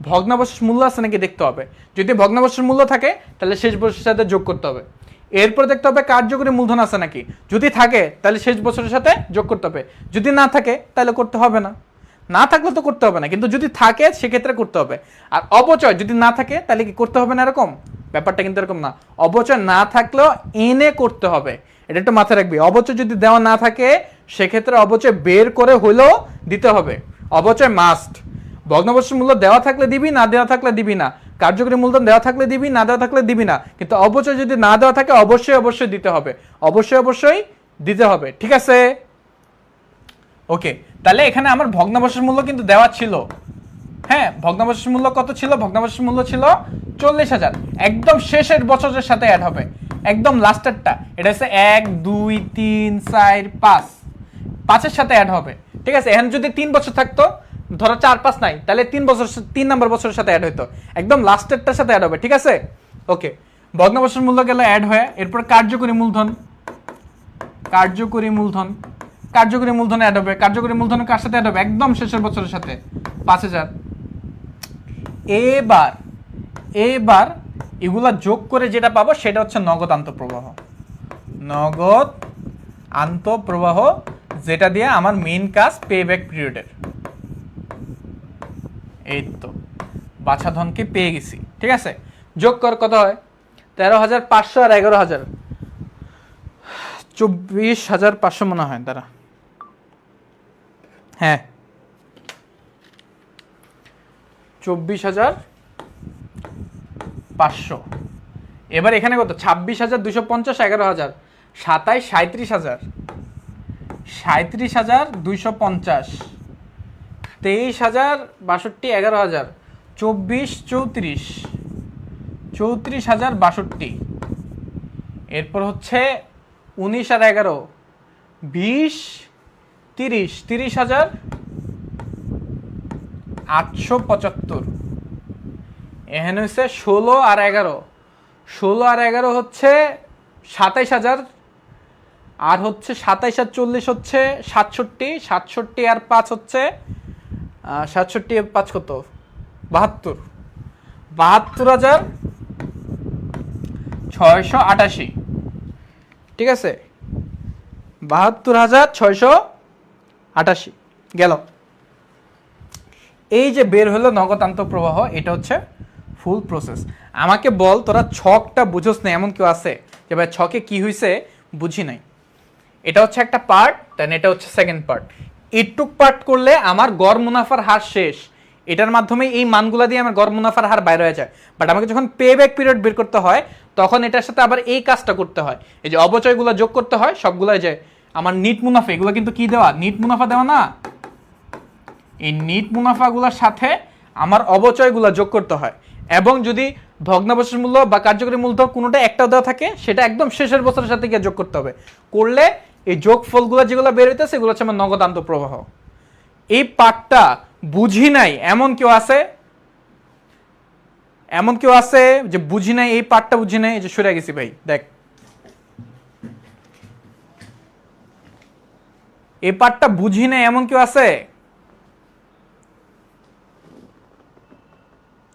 ভগ্নাবশেষ মূল্য আছে নাকি দেখতে হবে। যদি ভগ্নাবশেষ মূল্য থাকে তাহলে শেষ বছরের সাথে যোগ করতে হবে। এরপর দেখতে হবে কার্যকরী মূলধন আছে নাকি। যদি থাকে তাহলে শেষ বছরের সাথে যোগ করতে হবে। যদি না থাকে তাহলে করতে হবে না। না থাকলে তো করতে হবে না, কিন্তু যদি থাকে সেক্ষেত্রে করতে হবে। আর অবচয় যদি না থাকে তাহলে কি করতে হবে না? এরকম ব্যাপারটা কিন্তু এরকম না। অবচয় না থাকলেও এনে করতে হবে, এটা একটু মাথায় রাখবি। অবচয় যদি দেওয়া না থাকে সেক্ষেত্রে অবচয় বের করে হলেও দিতে হবে। অবচয় মাস্ট। ভগ্নাবশেষ মূল্য দেওয়া থাকলে দিবি, না দেওয়া থাকলে দিবি না। কার্যকরী মূলধন দেওয়া থাকলে দিবি, না দেওয়া থাকলে দিবি না। কিন্তু অবচয় যদি না দেওয়া থাকে অবশ্যই দিতে হবে। অবশ্যই দিতে হবে। ঠিক আছে? ওকে, তাহলে এখানে আমার ভগ্নাবশেষ মূল্য কিন্তু দেওয়া ছিল। হ্যাঁ, ভগ্নাবশেষ মূল্য কত ছিল? ভগ্নাবশেষ মূল্য ছিল 40,000। একদম শেষের বছরের সাথে অ্যাড হবে, একদম লাস্টেরটা। এটা হচ্ছে 1, 2, 3, 4, 5, 5-এর সাথে অ্যাড হবে। ঠিক আছে? এখন যদি 3 বছর থাকতো, ধরো 4, 5 নাই, তাহলে 3 নম্বর বছরের সাথে অ্যাড হইতো, একদম লাস্টেরটার সাথে অ্যাড হবে। ঠিক আছে? ওকে, ভগ্নাবশেষ মূল্য গেল অ্যাড হয়ে। এরপর কার্যকরী মূলধন অ্যাড হবে। কার্যকরী মূলধন কার সাথে অ্যাড হবে? একদম শেষের বছরের সাথে, 5,000। এবার এগুলা যোগ করে যেটা পাবো সেটা হচ্ছে নগদ আন্তঃপ্রবাহ, যেটা দিয়ে আমার মেইন কাজ পে ব্যাক পিরিয়ডের। এই তো বাছাধনকে পেয়ে গেছি। ঠিক আছে? যোগ কর, কত হয়? 13,500 আর 11,000, 24,500 মনে হয়। তারা হ্যাঁ 24,500। এবার এখানে কত? 26,250, 11,000, 27, 37,000, 37,250, 23,062, 11,000, 24, 34, 34,062। এরপর হচ্ছে 19 আর 11, 20, 30, 30,875। এখানে হচ্ছে 16 আর 11, 16 আর 11 হচ্ছে 27,000, আর হচ্ছে 27 আর 40 হচ্ছে 67, 67 আর 5 হচ্ছে 67 আর 5 কত? 72, 72,688। ঠিক আছে? 72,688 গেল। এই যে বের হলো নগদ আন্তঃপ্রবাহ, এটা হচ্ছে ফুল প্রসেস। আমাকে বল, তোরা ছকটা বুঝোস না এমন কেউ আছে যে ভাই ছকে কি হয়েছে বুঝি নাই? এটা হচ্ছে একটা পার্ট, দেন এটা হচ্ছে সেকেন্ড পার্ট। এইটুক পার্ট করলে আমার গড় মুনাফার হার শেষ, এটার মাধ্যমে এই মানগুলা দিয়ে আমার গড় মুনাফার হার বাইরে হয়ে যায়। বাট আমাকে যখন পে ব্যাক পিরিয়ড বের করতে হয় তখন এটার সাথে আবার এই কাজটা করতে হয়, এই যে অবচয়গুলো যোগ করতে হয় সবগুলো। যে আমার নিট মুনাফা, এগুলো কিন্তু কি দেওয়া, নিট মুনাফা দেওয়া না, এই নিট মুনাফাগুলোর সাথে আমার অবচয়গুলো যোগ করতে হয়। এবং যদি ভগ্নাবশেষ মূল্য বা কার্যকরী মূলধন কোনোটা একটাও দেওয়া থাকে সেটা একদম শেষের বছরের সাথে গিয়ে যোগ করতে হবে। করলে এই যোগফলগুলো যেগুলো বের হইতেছে এগুলো হচ্ছে আমার নগদ আন্তঃপ্রবাহ। এই পার্টটা বুঝি নাই এমন কেউ আছে? এমন কেউ আছে যে বুঝি নাই, এই পার্টটা বুঝি নাই? এই যে সরে গেছি ভাই, দেখ এই পার্টটা বুঝি নাই এমন কেউ আছে?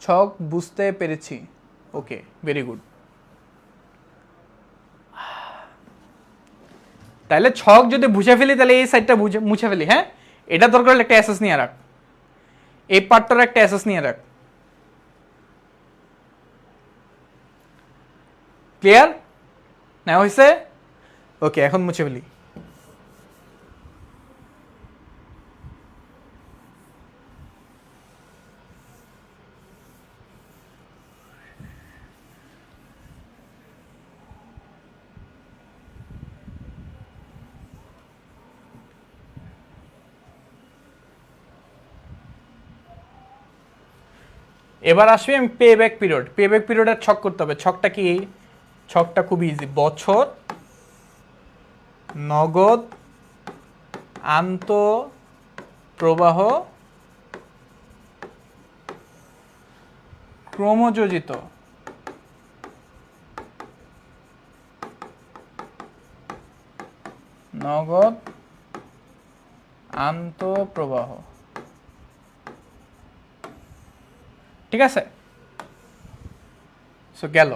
ছক বুঝতে পেরেছি, ওকে, ভেরি গুড। তাহলে ছক যদি বুঝে ফেলি তাহলে এই সাইডটা মুছে ফেলি। হ্যাঁ, এটা দরকার হলে একটা অ্যাসেস নিয়ে রাখ, এই পার্টটার একটা অ্যাসেস নিয়ে রাখ। ক্লিয়ার না হয়েছে? ওকে, এখন মুছে ফেলি। এবার আসবে আমি pay back period. Pay back পিরিয়ডের ছক করতে হবে। ছকটা কি? ছকটা খুব ইজি, বছর নগদ আন্তঃপ্রবাহ ক্রমযোজিত নগদ আন্তঃপ্রবাহ। ঠিক আছে, সো গেল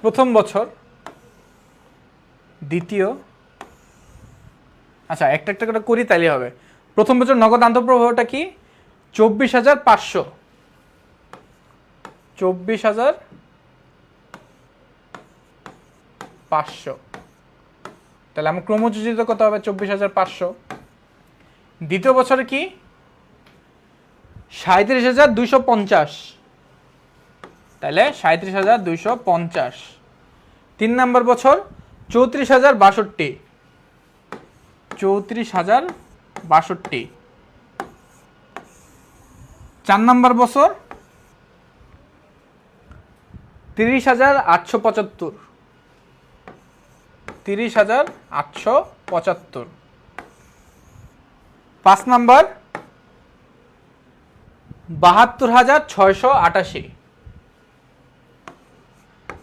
প্রথম বছর, দ্বিতীয়, আচ্ছা একটা একটা করে করি তাইলে হবে। প্রথম বছর নগদ আন্তঃপ্রবাহটা কি? 24,500। 24,500, তাহলে আমার ক্রমযোজিত কত হবে? 24,500। দ্বিতীয় বছরে কি? 37,250, তাহলে 37,250। 3 নম্বর বছর 34,062, 34,062। 4 নম্বর বছর 30,875, 30,875। 5 নম্বর 72,688,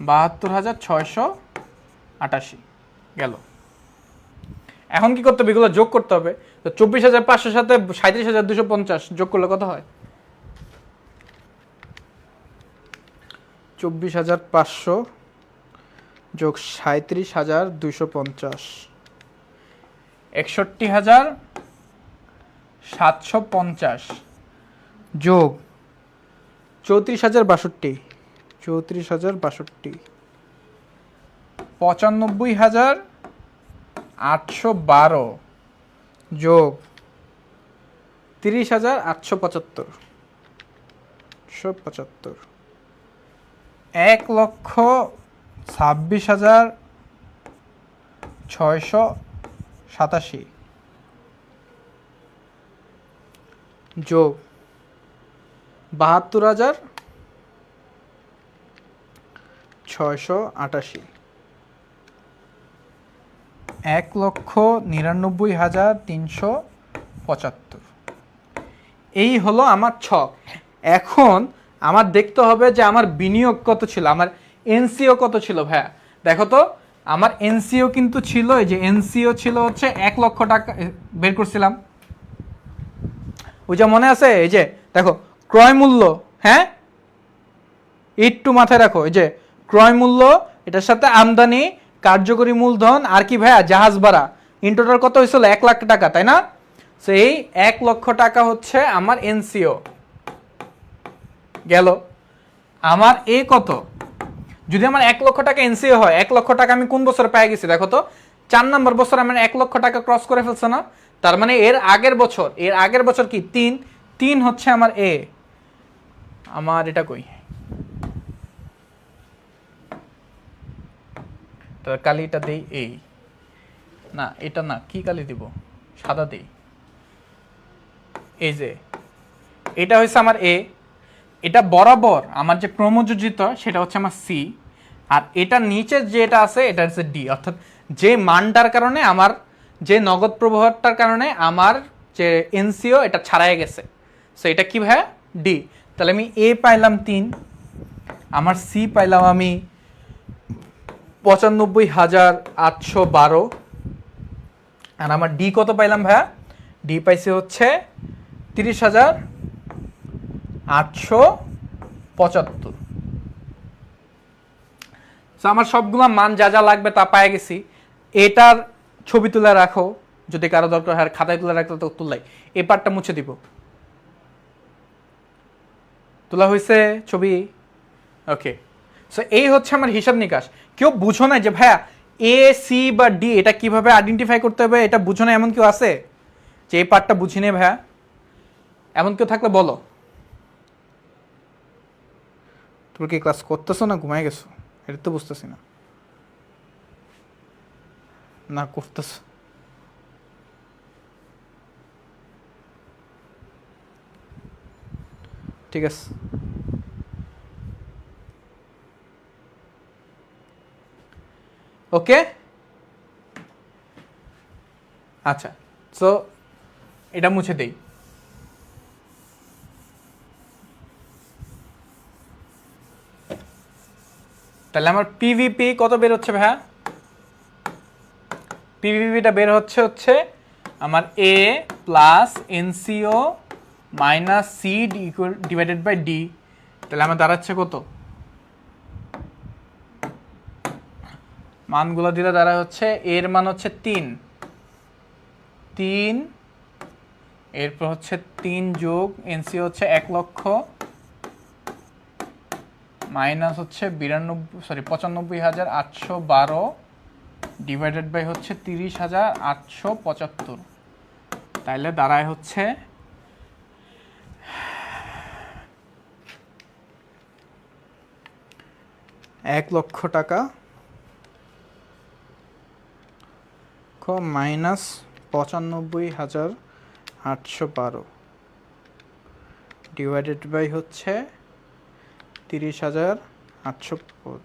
72,688 গেল। এখন কি করতে হবে? এগুলো যোগ করতে হবে। তো 24,500 সাথে 37,250 যোগ করলে কত হয়? 24,500 যোগ 37,250, 61,750 যোগ 34,062, 95,812 যোগ 30,875, 1,26,687 যোগ 72,688, 1,99,375। এই হলো আমার ছক। এখন আমার দেখতে হবে যে আমার বিনিয়োগ কত ছিল, আমার এনসিও কত ছিল। ভাইয়া দেখো তো, আমার এনসিও কিন্তু ছিল, এই যে এনসিও ছিল হচ্ছে 1 লক্ষ টাকা বের করছিলাম। ওই যে মনে আছে, এই যে দেখো ক্রয় মূল্য, হ্যাঁ একটু মাথায় রাখো, এই যে ক্রয় মূল্য, এটার সাথে আমদানি, কার্যকরী মূলধন, আর কি ভাইয়া জাহাজ ভাড়া, ইন টোটাল কত হয়েছিল? 1 লাখ টাকা, তাই না? সো এই 1 লক্ষ টাকা হচ্ছে আমার এনসিও গেল। আমার এ কত? যদি আমার 1 লক্ষ টাকা এনসিও হয়, 1 লক্ষ টাকা আমি কোন বছরে পেয়ে গেছি দেখো তো, 4 নম্বর বছর আমার 1 লক্ষ টাকা ক্রস করে ফেলছে না? তার মানে এর আগের বছর কি 3 হচ্ছে আমার এ। আমার এটা কই, তো কালিটা দেই এই, না এটা না, কি কালি দিব, সাদা দেই। এই যে এটা হচ্ছে আমার এ, এটা বরাবর আমার যে ক্রমযোজিত সেটা হচ্ছে আমার সি, আর এটা নিচে যেটা আছে এটা হচ্ছে ডি, অর্থাৎ যে মানটার কারণে আমার, যে নগদ প্রবাহটার কারণে আমার যে এনসিও এটা ছাড়াই গেছে, সো এটা কি ভাই ডি। তাহলে আমি এ পাইলাম 3, আমার সি পাইলাম আমি 95,812, আর আমার ডি কত পাইলাম ভাইয়া, ডি পাইছে হচ্ছে 30,875। তো আমার সবগুলো মান যা যা লাগবে তা পাই গেছি। এটার ছবি তুলে রাখো, যদি কারো দরকার হয়, খাতায় তুলে রাখলে তো তুললাই। এই পার্টটা মুছে দিব। তোলা হয়েছে ছবি? ওকে। সো এই হচ্ছে আমার হিসাব নিকাশ। কেউ বুঝো না যে ভাইয়া এ সি বা ডি এটা কিভাবে আইডেন্টিফাই করতে হবে, এটা বুঝো না এমন কেউ আছে যে এই পার্টটা বুঝি নেই ভাইয়া? এমন কেউ থাকলে বলো। তুমি কি ক্লাস করতেছো না ঘুমাই গেছো? এটা তো বুঝতেছি না। না করতেছো? ঠিক আছে। ওকে, আচ্ছা। সো এটা মুছে দেই। তাহলে আমার পিভিপি কত বের হচ্ছে ভাইয়া? পিভিপিটা বের হচ্ছে আমার এ প্লাস এনসিও minus C divided by D. তাহলে আমার দাঁড়াচ্ছে কত? মানগুলো দিলে দাঁড়া হচ্ছে, এর মান হচ্ছে 3, এরপর হচ্ছে 3 যোগ এনসিও হচ্ছে 1 লক্ষ মাইনাস হচ্ছে 95,812 ডিভাইডেড বাই হচ্ছে 30,875। তাইলে দাঁড়ায় হচ্ছে 1 লক্ষ টাকা মাইনাস 95,812 ডিভাইডেড বাই হচ্ছে 30,800।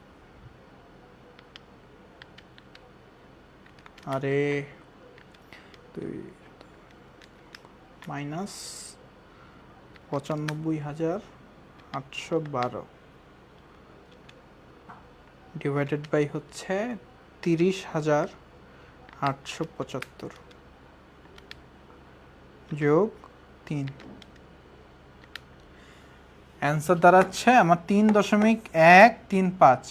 আরে মাইনাস 95,812 ডিভাইডেড বাই হচ্ছে 30,875 যোগ 3। অ্যান্সার দাঁড়াচ্ছে আমার 3.135।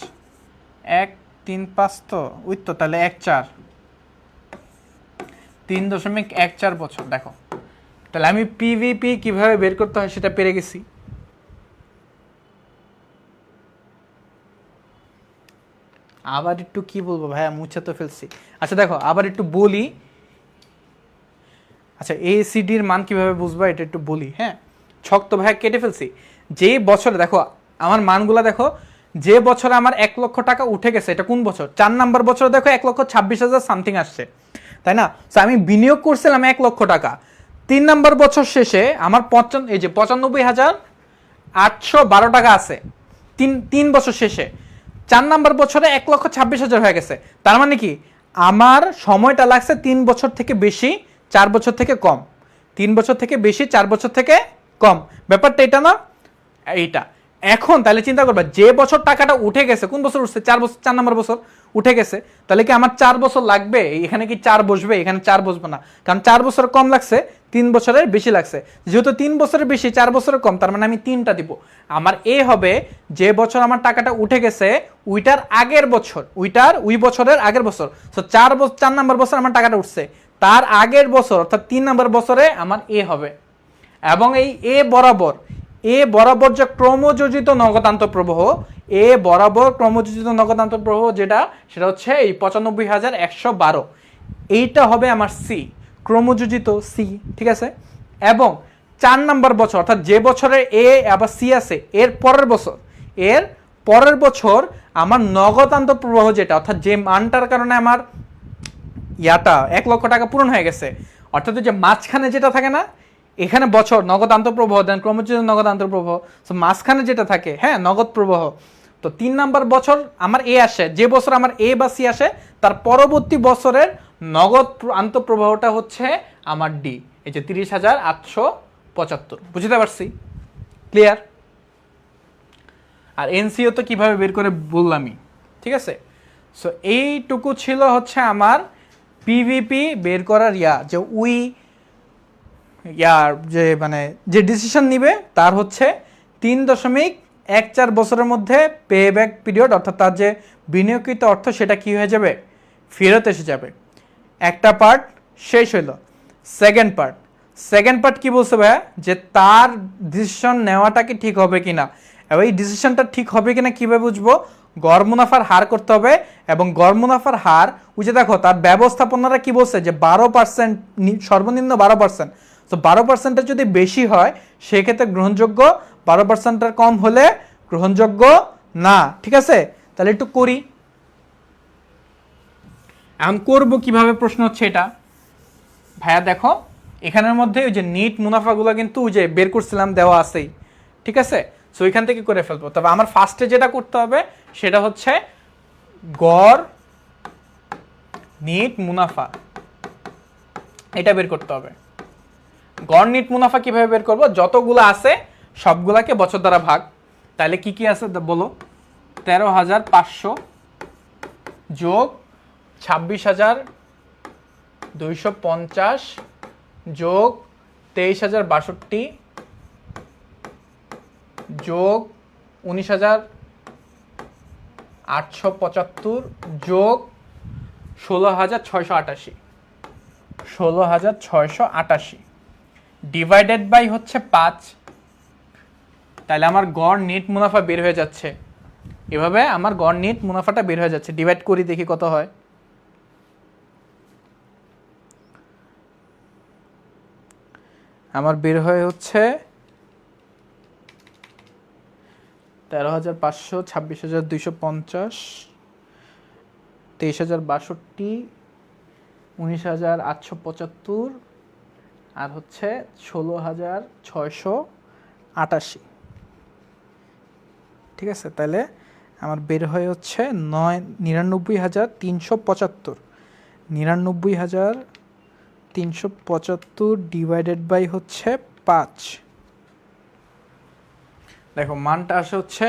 135 তো ওই তো, তাহলে 14, 3.14 বছর। দেখো তাহলে আমি পিভিপি কিভাবে বের করতে হয় সেটা পেরে গেছি। আবার একটু কি বলবো ভাইয়া, মুছে তো ফেলছি। আচ্ছা দেখো আবার একটু বলি। আচ্ছা এসিডির মান কিভাবে বুঝবা এটা একটু বলি। হ্যাঁ, ছক তো ভাইয়া কেটে ফেলছি। যে বছরে দেখো আমার মানগুলা দেখো, যে বছরে আমার 1 লক্ষ টাকা উঠে গেছে এটা কোন বছর? 4 নাম্বার বছরে দেখো 1,26,000 সামথিং আসছে, তাই না? তো আমি বিনিয়োগ করছিলাম 1 লক্ষ টাকা। 3 নাম্বার বছর শেষে আমার 95,812 টাকা আছে। 3 বছর শেষে 4 নাম্বার বছরে 1,26,000 হয়ে গেছে। তার মানে কি আমার সময়টা লাগছে 3 বছর থেকে বেশি 4 বছর থেকে কম। 3 বছর থেকে বেশি 4 বছর থেকে কম, ব্যাপারটা এটা না? এইটা। এখন তাহলে চিন্তা করবা, যে বছর টাকাটা উঠে গেছে, কোন বছর উঠছে? 4 বছর, 4 নম্বর বছর উঠে গেছে। তাহলে কি আমার 4 বছর লাগবে? এখানে কি 4 বসবে? এখানে 4 বসবে না, কারণ 4 বছর কম লাগছে, 3 বছরের বেশি লাগছে। যেহেতু 3 বছরের বেশি 4 বছরের কম, তার মানে আমি 3টা দিব। আমার এ হবে যে বছর আমার টাকাটা উঠে গেছে ওইটার আগের বছর, ওই বছরের আগের বছর। সো 4 নম্বর বছর আমার টাকাটা উঠছে, তার আগের বছর অর্থাৎ 3 নম্বর বছরে আমার এ হবে। এবং এই এ বরাবর যে ক্রমযোজিত নগদান্ত প্রবাহ, এ বরাবর ক্রমযোজিত নগদ আন্তঃপ্রবাহ যেটা সেটা হচ্ছে এই 95,112, এইটা হবে আমার সি, ক্রমযোজিত সি, ঠিক আছে। এবং 4 নাম্বার বছর অর্থাৎ যে বছরে এ আবার সি আছে এর পরের বছর আমার নগদ আন্তঃপ্রবাহ যেটা অর্থাৎ যে মানটার কারণে আমার 1 লক্ষ টাকা পূরণ হয়ে গেছে, অর্থাৎ যে মাঝখানে যেটা থাকে না, এখানে বছর নগদ আন্তঃপ্রবাহ দেন ক্রমযোজিত নগদ আন্তঃপ্রবাহ, তো মাঝখানে যেটা থাকে হ্যাঁ নগদ প্রবাহ, তো 3 নাম্বার বছর আমার এ আসে, যে বছর আমার এ বা সি আসে তার পরবর্তী বছরের নগদ আন্তঃপ্রবাহটা হচ্ছে আমার ডি, এই যে 30,875। বুঝতে পারছি? ক্লিয়ার? আর এনসিও তো কিভাবে বের করে বললামই, ঠিক আছে। সো এইটুকু ছিল হচ্ছে আমার পিভিপি বের করার যে যে মানে যে ডিসিশন নিবে তার হচ্ছে 3.14 বছরের মধ্যে পে ব্যাক পিরিয়ড, অর্থাৎ তার যে বিনিয়োগকৃত অর্থ সেটা কি হয়ে যাবে, ফেরত এসে যাবে। একটা পার্ট শেষ হইল। সেকেন্ড পার্ট কি বলছে ভাইয়া, যে তার ডিসিশন নেওয়াটা কি ঠিক হবে কিনা, এবং এই ডিসিশনটা ঠিক হবে কিনা কীভাবে বুঝবো, গড় মুনাফার হার করতে হবে। এবং গড় মুনাফার হার ওই যে দেখো তার ব্যবস্থাপনারা কি বলছে যে 12%, সর্বনিম্ন 12%। তো 12%-এর যদি বেশি হয় সেক্ষেত্রে গ্রহণযোগ্য, 12%-এর কম হলে গ্রহণযোগ্য না, ঠিক আছে। তাহলে একটু করি, এখন করবো কিভাবে প্রশ্ন হচ্ছে এটা ভাইয়া। দেখো এখানের মধ্যে ওই যে নিট মুনাফাগুলো কিন্তু ওই যে বের করছিলাম দেওয়া আছেই, ঠিক আছে। সো এখান থেকে করে ফেলবো। তবে আমার ফার্স্টে যেটা করতে হবে সেটা হচ্ছে গড় নিট মুনাফা, এটা বের করতে হবে। গড় নিট মুনাফা কিভাবে বের করব, যতগুলো আছে সবগুলাকে বছর দ্বারা ভাগ। তাহলে কি কি আছে বলো, 13,500 যোগ 26,250 যোগ 23,062 যোগ 19,875 যোগ 16,688 ডিভাইডেড বাই হচ্ছে 5। তাহলে আমার গড় নেট মুনাফা বের হয়ে যাচ্ছে, এভাবে আমার গড় নেট মুনাফাটা বের হয়ে যাচ্ছে। ডিভাইড করি দেখি কত হয়। আমার বের হয়ে হচ্ছে 13,500, 26,250, 23,062, 19,875 আর হচ্ছে 16,688, ঠিক আছে। তাহলে আমার বের হয়ে হচ্ছে 99,375, 99,375 ডিভাইডেড বাই হচ্ছে 5। দেখো মানটা আসে হচ্ছে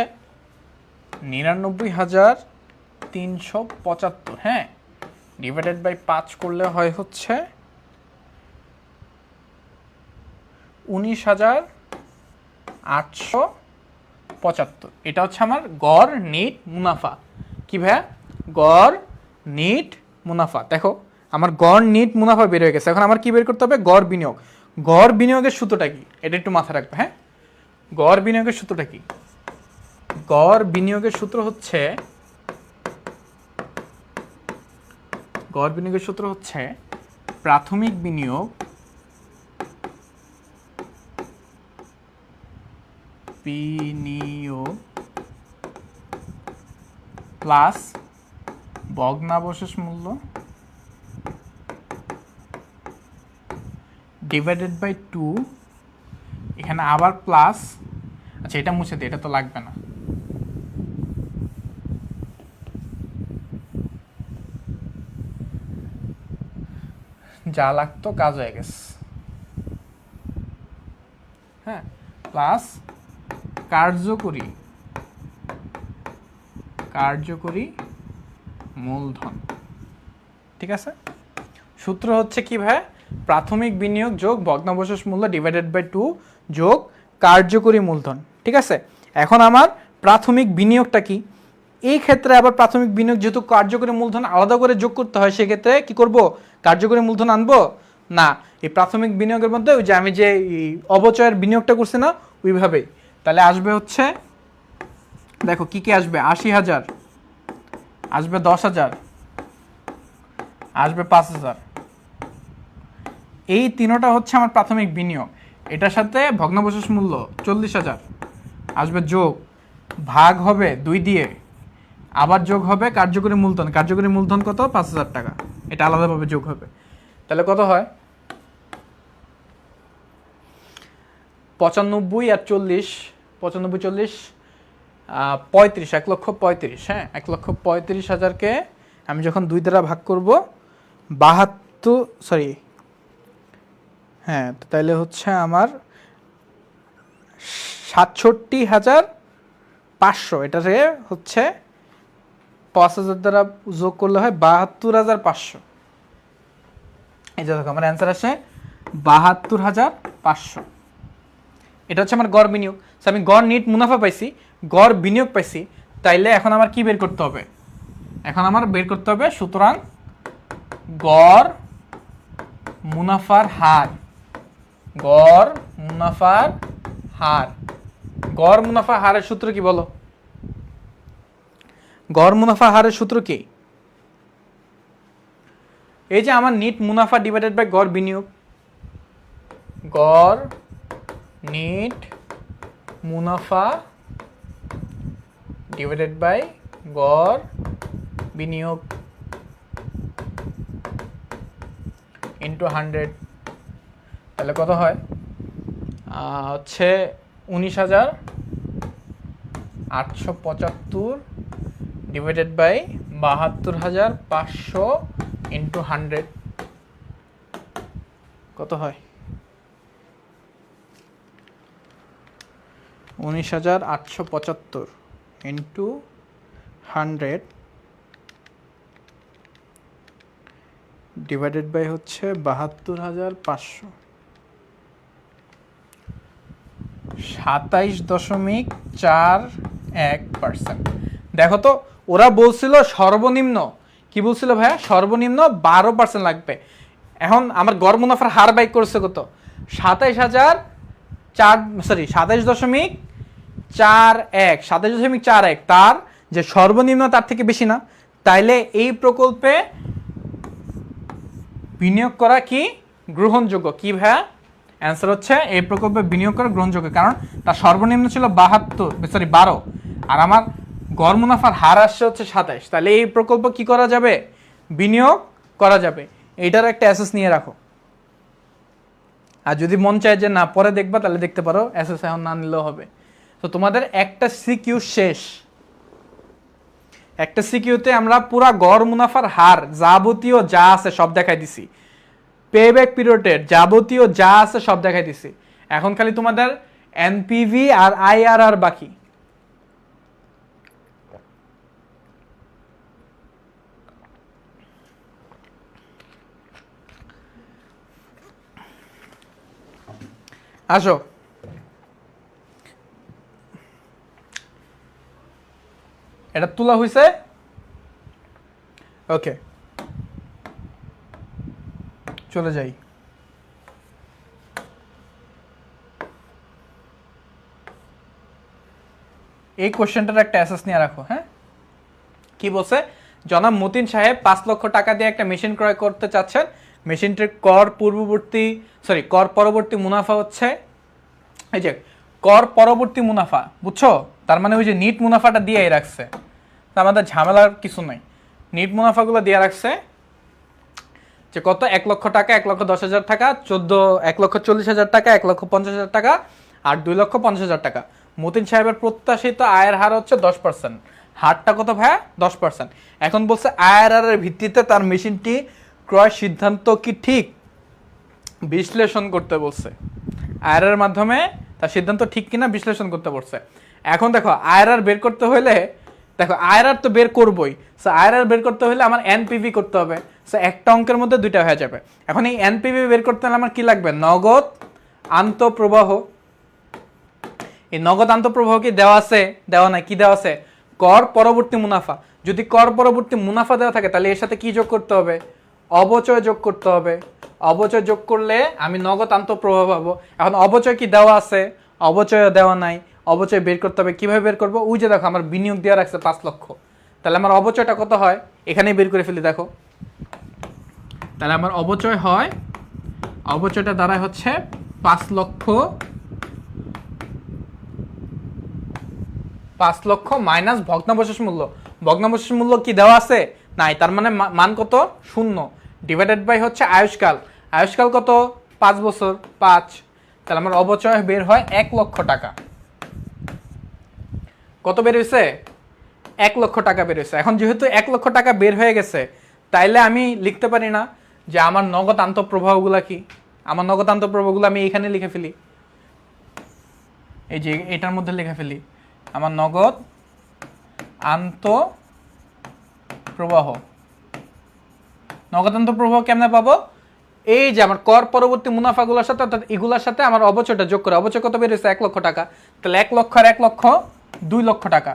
99,375, হ্যাঁ, ডিভাইডেড বাই 5 করলে হয় হচ্ছে 19,875। এটা হচ্ছে আমার গড় নিট মুনাফা। কি ভাইয়া, গড় নিট মুনাফা। দেখো আমার গড় নিট মুনাফা বের হয়ে গেছে। এখন আমার কি বের করতে হবে, গড় বিনিয়োগ। গড় বিনিয়োগের সূত্রটা কি এটা একটু মাথায় রাখবে, হ্যাঁ। গড় বিনিয়োগের সূত্রটা কি, গড় বিনিয়োগের সূত্র হচ্ছে, গড় বিনিয়োগের সূত্র হচ্ছে প্রাথমিক বিনিয়োগ প্লাস ভগ্নাবশেষ মূল্য ডিভাইডেড বাই 2, এখানে আবার প্লাস, আচ্ছা এটা মুছে দিই, এটা তো লাগবে না। যা লাগতো কাজ হয়ে গেছে, হ্যাঁ, প্লাস কার্যকরী মূলধন, ঠিক আছে। সূত্র হচ্ছে কি ভাই, প্রাথমিক বিনিয়োগ যোগ ভগ্নাবশেষ মূল্য ডিভাইডেড বাই 2 যোগ কার্যকরী মূলধন, ঠিক আছে। এখন আমার প্রাথমিক বিনিয়োগটা কি, এই ক্ষেত্রে আবার প্রাথমিক বিনিয়োগ যেহেতু কার্যকরী মূলধন আলাদা করে যোগ করতে হয়, সেক্ষেত্রে কি করব, কার্যকরী মূলধন আনবো না। এই প্রাথমিক বিনিয়োগের মধ্যে ওই যে আমি যে অবচয়ের বিনিয়োগটা করছি না ওইভাবেই, তাহলে আসবে হচ্ছে দেখো কি কি আসবে, 80,000 আসবে, 10,000 আসবে, 5,000। এই তিনোটা হচ্ছে আমার প্রাথমিক বিনিয়োগ। এটার সাথে ভগ্নাবশেষ মূল্য 40,000 আসবে, যোগ ভাগ হবে 2 দিয়ে, আবার যোগ হবে কার্যকরী মূলধন। কার্যকরী মূলধন কত? 5,000 টাকা। এটা আলাদাভাবে যোগ হবে। তাহলে কত হয়? 95 আর 40, 95 40 35, 1,35,000। হ্যাঁ, 1,35,000কে আমি যখন 2 দ্বারা ভাগ করব, 72, সরি, হ্যাঁ, তাইলে হচ্ছে আমার 67,500। এটাকে হচ্ছে 5,000 দ্বারা যোগ করলে হয় 72,500। এই যে দেখো আমার অ্যান্সার আসে 72,500। এটা হচ্ছে আমার গড় বিনিয়োগ। আমি গড় নিট মুনাফা পাইছি, গড় বিনিয়োগ পাইছি। তাইলে এখন আমার কি বের করতে হবে? এখন আমার বের করতে হবে সুতরাং গড় মুনাফার হার। গড় মুনাফার হার। গড় মুনাফা হারের সূত্র কি বলো? গড় মুনাফা হারের সূত্র কি? এই যে আমার নিট মুনাফা ডিভাইডেড বাই গড় বিনিয়োগ। গড় নিট মুনাফা ডিভাইডেড বাই গড় বিনিয়োগ ইন্টু 100। তাহলে কত হয়? হচ্ছে 19,875 ডিভাইডেড বাই 72,500 ইন্টু 100। কত হয়? 19,875 ইন্টু 100 ডিভাইডেড বাই হচ্ছে 72,500, 27.41%। দেখো তো, ওরা বলছিল সর্বনিম্ন, কি বলছিল ভাইয়া? সর্বনিম্ন 12% লাগবে। এখন আমার গড় মুনাফার হার বাইক করছে কত? 27,041, তার যে সর্বনিম্ন তার থেকে বেশি না। তাইলে এই প্রকল্পে বিনিয়োগ করা কি গ্রহণযোগ্য? কি ভাইয়া? অ্যান্সার হচ্ছে এই প্রকল্পে বিনিয়োগ করা গ্রহণযোগ্য, কারণ তার সর্বনিম্ন ছিল 12, আর আমার গড় মুনাফার হার আসছে হচ্ছে 27। তাহলে এই প্রকল্প কি করা যাবে? বিনিয়োগ করা যাবে। এইটার একটা অ্যাসেস নিয়ে রাখো। আর যদি মন চায় যে না পরে দেখবা, তাহলে দেখতে পারো, অ্যাসেস এখন না নিলেও হবে। তো তোমাদের একটা সিকিউ শেষ। একটা সিকিউতে আমরা পুরা গড় মুনাফার হার যাবতীয় যা আছে সব দেখাই দিছি, পেব্যাক পিরিয়ডের যাবতীয় যা আছে সব দেখাই দিছি। এখন খালি তোমাদের এনপিভি আর আইআরআর বাকি। আসো, এটা তোলা হয়েছে? ওকে, চলে যাই। এই কোশ্চেনটার একটা অ্যাসেস নিয়ে রাখো। হ্যাঁ, কি বলছে? জনাব মতিন সাহেব 5 লক্ষ টাকা দিয়ে একটা মেশিন ক্রয় করতে চাচ্ছেন। মেশিনটির কর পরবর্তী মুনাফা হচ্ছে, এই যে কর পরবর্তী মুনাফা, বুঝছো? তার মানে ওই যে নিট মুনাফাটা দিয়ে রাখছে, আমাদের ঝামেলার কিছু নাই। নিট মুনাফাগুলো দিয়ে রাখছে যে কত? 1 লক্ষ টাকা, 1,10,000 টাকা, 1,40,000 টাকা, 1,50,000 টাকা, আর 2,50,000 টাকা। মতিন সাহেবের প্রত্যাশিত আয়ের হার হচ্ছে 10%। হারটা কত ভাইয়া? 10%। এখন বলছে আইআরআর এর ভিত্তিতে তার মেশিনটি ক্রয় সিদ্ধান্ত কি ঠিক বিশ্লেষণ করতে বলছে। আইআরআর মাধ্যমে তার সিদ্ধান্ত ঠিক কিনা বিশ্লেষণ করতে বলছে। এখন দেখো, আইআরআর বের করতে হলে, দেখো আইআরআর তো বের করবই, সো আইআরআর বের করতে হলে আমার এনপিভি করতে হবে। সো একটা অঙ্কের মধ্যে দুইটা হয়ে যাবে। এখন এই এনপিভি বের করতে হলে আমার কি লাগবে? নগদ আন্তঃপ্রবাহ। এই নগদ আন্তঃপ্রবাহ কি দেওয়া আছে? দেওয়া নাই। কি দেওয়া আছে? কর পরবর্তী মুনাফা। যদি কর পরবর্তী মুনাফা দেওয়া থাকে, তাহলে এর সাথে কি যোগ করতে হবে? অবচয় যোগ করতে হবে। অবচয় যোগ করলে আমি নগদ আন্তঃপ্রবাহ পাবো। এখন অবচয় কি দেওয়া আছে? অবচয় দেওয়া নাই। অবচয় বের করতে হবে। কিভাবে বের করবো? ওই যে দেখো আমার বিনিয়োগ দেওয়া রাখছে 5 লক্ষ, তাহলে আমার অবচয়টা কত হয় এখানেই বের করে ফেলি। দেখো তাহলে আমার অবচয় হয়, অবচয়টা দ্বারা হচ্ছে 5 লক্ষ মাইনাস ভগ্নাবশেষ মূল্য। ভগ্নাবশেষ মূল্য কি দেওয়া আছে? নাই, তার মানে মান কত? 0 ডিভাইডেড বাই হচ্ছে আয়ুষ্কাল। আয়ুষ্কাল কত? 5 বছর, 5। তাহলে আমার অবচয় বের হয় 1 লক্ষ টাকা। কত বের হয়েছে? 1 লক্ষ টাকা বের হয়েছে। এখন যেহেতু 1 লক্ষ টাকা বের হয়ে গেছে, তাইলে আমি লিখতে পারি না যে আমার নগদ আন্তঃপ্রবাহগুলো কি? আমার নগদ আন্তঃপ্রবাহগুলো আমি এখানে লিখে ফেলি, এই যে এটার মধ্যে লিখে ফেলি। আমার নগদ আন্তঃপ্রবাহ, নগদ আন্তঃপ্রবাহ কেমনে পাবো? এই যে আমার কর পরবর্তী মুনাফাগুলোর সাথে, অর্থাৎ এগুলোর সাথে আমার অবচয়টা যোগ করে। অবচয় কত বের হয়েছে? 1 লক্ষ টাকা। তাহলে 1 লক্ষ আর 1 লক্ষ 2 লক্ষ টাকা।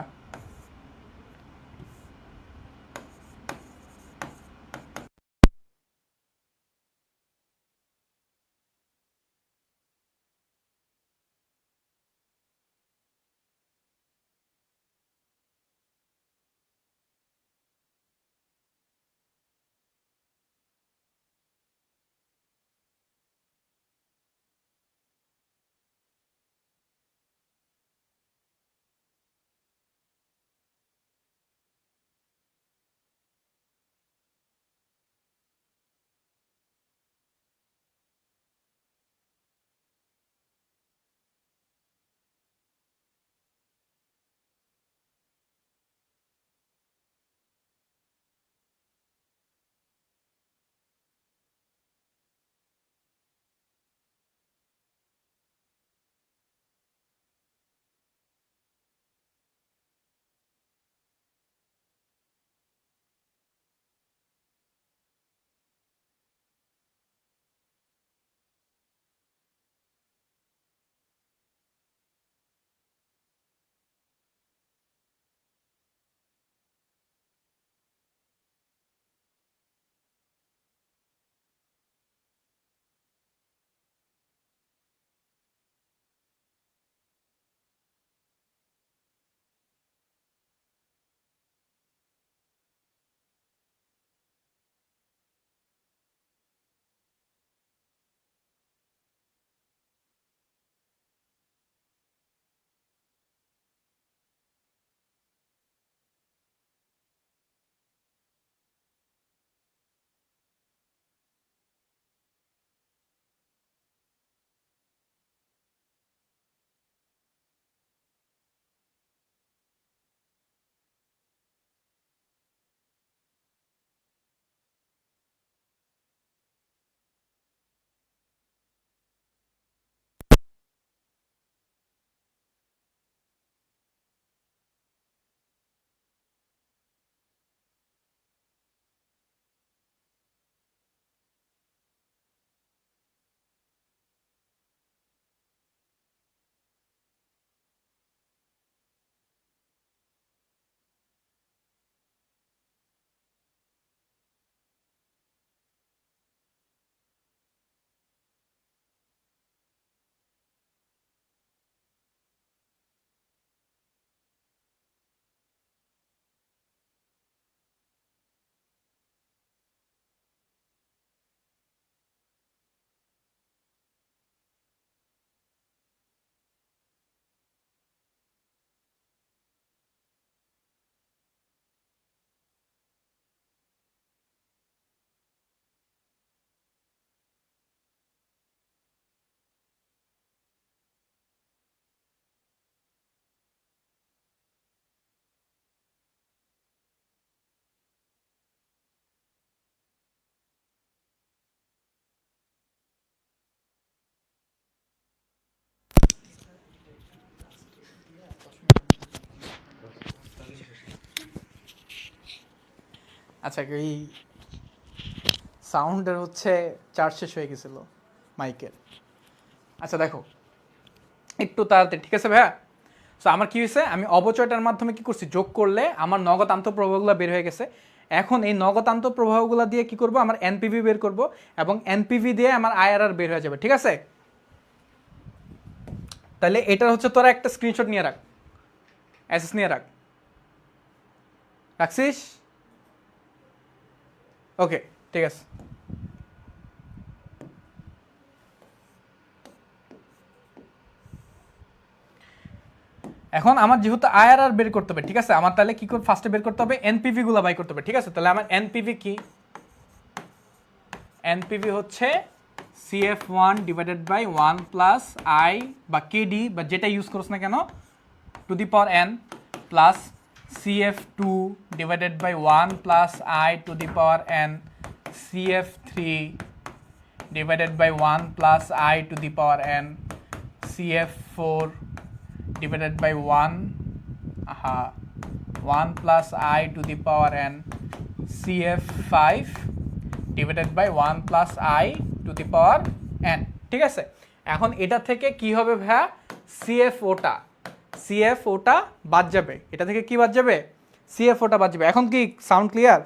আচ্ছা, এই সাউন্ডের হচ্ছে চার্জ শেষ হয়ে গেছিল মাইকের। আচ্ছা দেখো একটু তাড়াতাড়ি, ঠিক আছে ভাইয়া? সো আমার কি হয়েছে, আমি অবচয়টার মাধ্যমে কি করছি, যোগ করলে আমার নগদ আন্তঃপ্রবাহগুলো বের হয়ে গেছে। এখন এই নগদ আন্তঃপ্রবাহগুলো দিয়ে কি করব, আমার এনপিভি বের করব, এবং এনপিভি দিয়ে আমার আইআরআর বের হয়ে যাবে, ঠিক আছে? তাহলে এটার হচ্ছে তোরা একটা স্ক্রিনশট নিয়ে রাখ, অ্যাসেস নিয়ে রাখ, রাখছিস? ওকে, ঠিক আছে। এখন আমার যেহেতু আইআরআর বের করতে হবে, ঠিক আছে, আমার তাহলে কি করে ফার্স্টে বের করতে হবে, এনপিভি গুলো বাই করতে হবে, ঠিক আছে। তাহলে আমার এনপিভি কি? এনপিভি হচ্ছে CF1 divided by 1 plus I বা কেডি বা যেটা ইউজ করছ না কেন to the power n plus CF2 divided by 1 plus I to the power n CF3 divided by 1 plus I to the power n CF4 divided by 1 plus I to the power n CF5 divided by 1 plus I to the power n, ঠিক আছে। এখন এটা থেকে কি হবে ভাইয়া, CFOটা বাদ যাবে, এটা থেকে কি বাদ যাবে, CFOটা বাদ যাবে। এখন কি সাউন্ড ক্লিয়ার?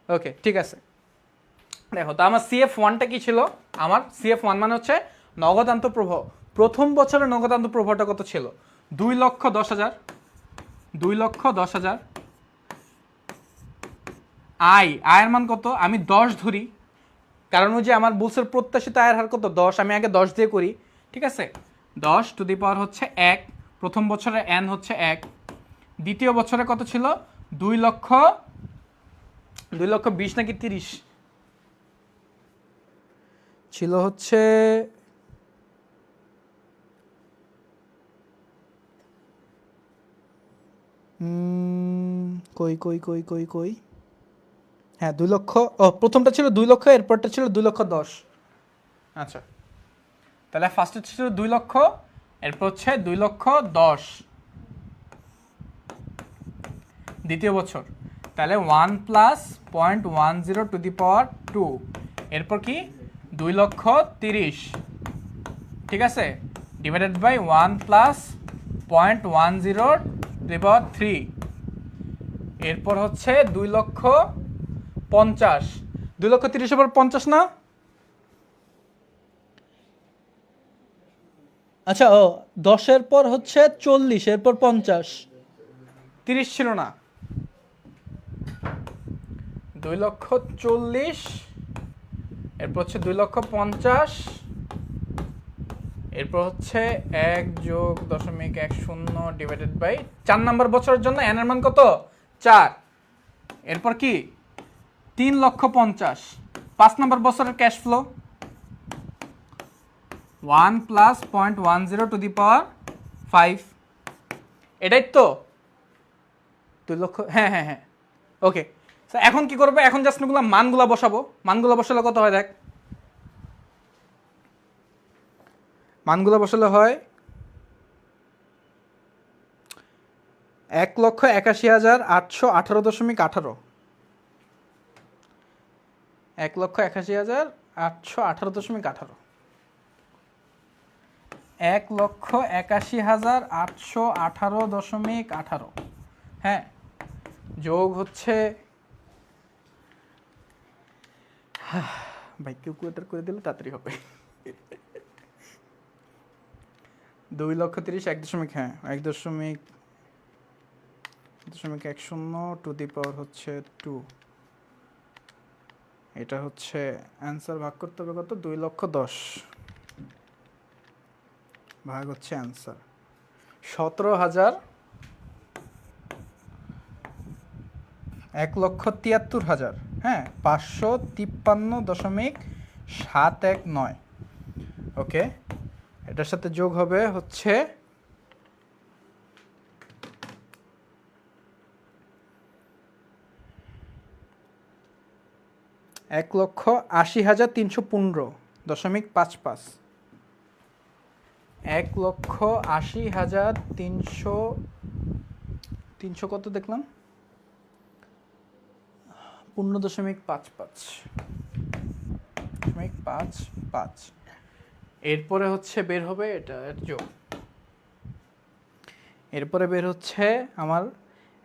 ওকে, ঠিক আছে। দেখো তো আমার CF1টা কি ছিল, আমার CF1 মানে হচ্ছে নগদান্ত প্রবাহ। প্রথম বছরের নগদান্ত প্রবাহটা কত ছিল, 2,10,000, 2,10,000। আয়ের মান কত, আমি 10 ধরি, কারণ ওই যে আমার বুলসের প্রত্যাশিত আয়ের হার কত 10, আমি আগে 10 দিয়ে করি, ঠিক আছে। 10 টু দি পাওয়ার হচ্ছে 1, প্রথম বছরে n হচ্ছে 1, দ্বিতীয় বছরে কত ছিল, 2,20,000 নাকি 30 ছিল, হচ্ছে কই হ্যাঁ 2 লক্ষ, প্রথমটা ছিল 2 লক্ষ, এরপরটা ছিল 2,10,000। আচ্ছা, তাহলে ফার্স্টে ছিল 2 লক্ষ, এরপর হচ্ছে 2,10,000 দ্বিতীয় বছর। তাহলে 1 প্লাস 0.10 টু দি পাওয়ার 2, এরপর কি 2,30,000, ঠিক আছে, divided by 1 plus 0.10 to the power 3, এরপর হচ্ছে 2,50,000, 2,30,000 এর পর 50 না, আচ্ছা 10-এর পর হচ্ছে 40, এরপর 50, 30 ছিল না, 2,40,000, এরপর হচ্ছে 2,50,000, এরপর হচ্ছে 1+0.10 ডিভাইডেড বাই 4 নম্বর বছরের জন্য n এর মান কত, 4, এরপর কি 3,50,000, 5 নম্বর বছরের cash flow 1 plus 0.10 to the power 5, এটাই তো 2 লক্ষ, হ্যাঁ ওকে। এখন কি করবো, এখন জাস্ট মানগুলা বসাবো, মানগুলা বসালে কত হয় দেখ, মানগুলো বসালে হয় 1,81,818.18, 1,81,818.18, 1,81,818.18, হ্যাঁ, যোগ হচ্ছে, ভাই ক্যালকুলেটর করে দিলে তাড়াতাড়ি হবে, 2,30,000 1.10 টু দি পাওয়ার হচ্ছে 2, এটা হচ্ছে অ্যান্সার, ভাগ করতে হবে কত, 2,10,000 ভাগ হচ্ছে অ্যান্সার 17,000, 1,73,000, হ্যাঁ 553.719, ওকে। এটার সাথে যোগ হবে হচ্ছে 1,80,315.55, 1,80,300 কত দেখলাম, 0.55, এরপরে হচ্ছে বের হবে এটা যোগ, এরপরে বের হচ্ছে আমার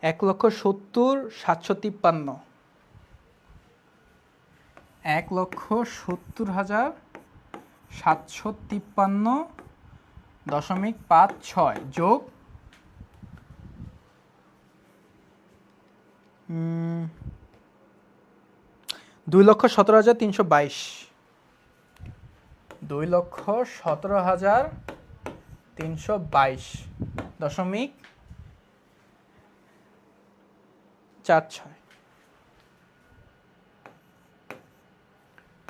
1,70,753, 1,70,753 0.56 যোগ 2,17,322 2,17,322.46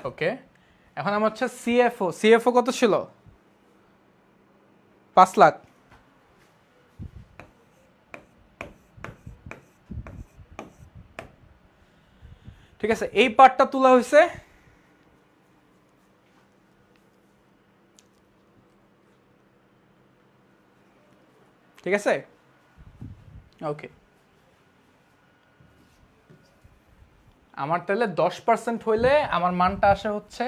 ওকে। এখন আমার হচ্ছে সিএফও কত ছিল? 5 লাখ। ঠিক আছে, এই পার্টটা তোলা হয়েছে। ঠিক আছে, ওকে। আমার তাহলে 10% হইলে আমার মানটা আসে হচ্ছে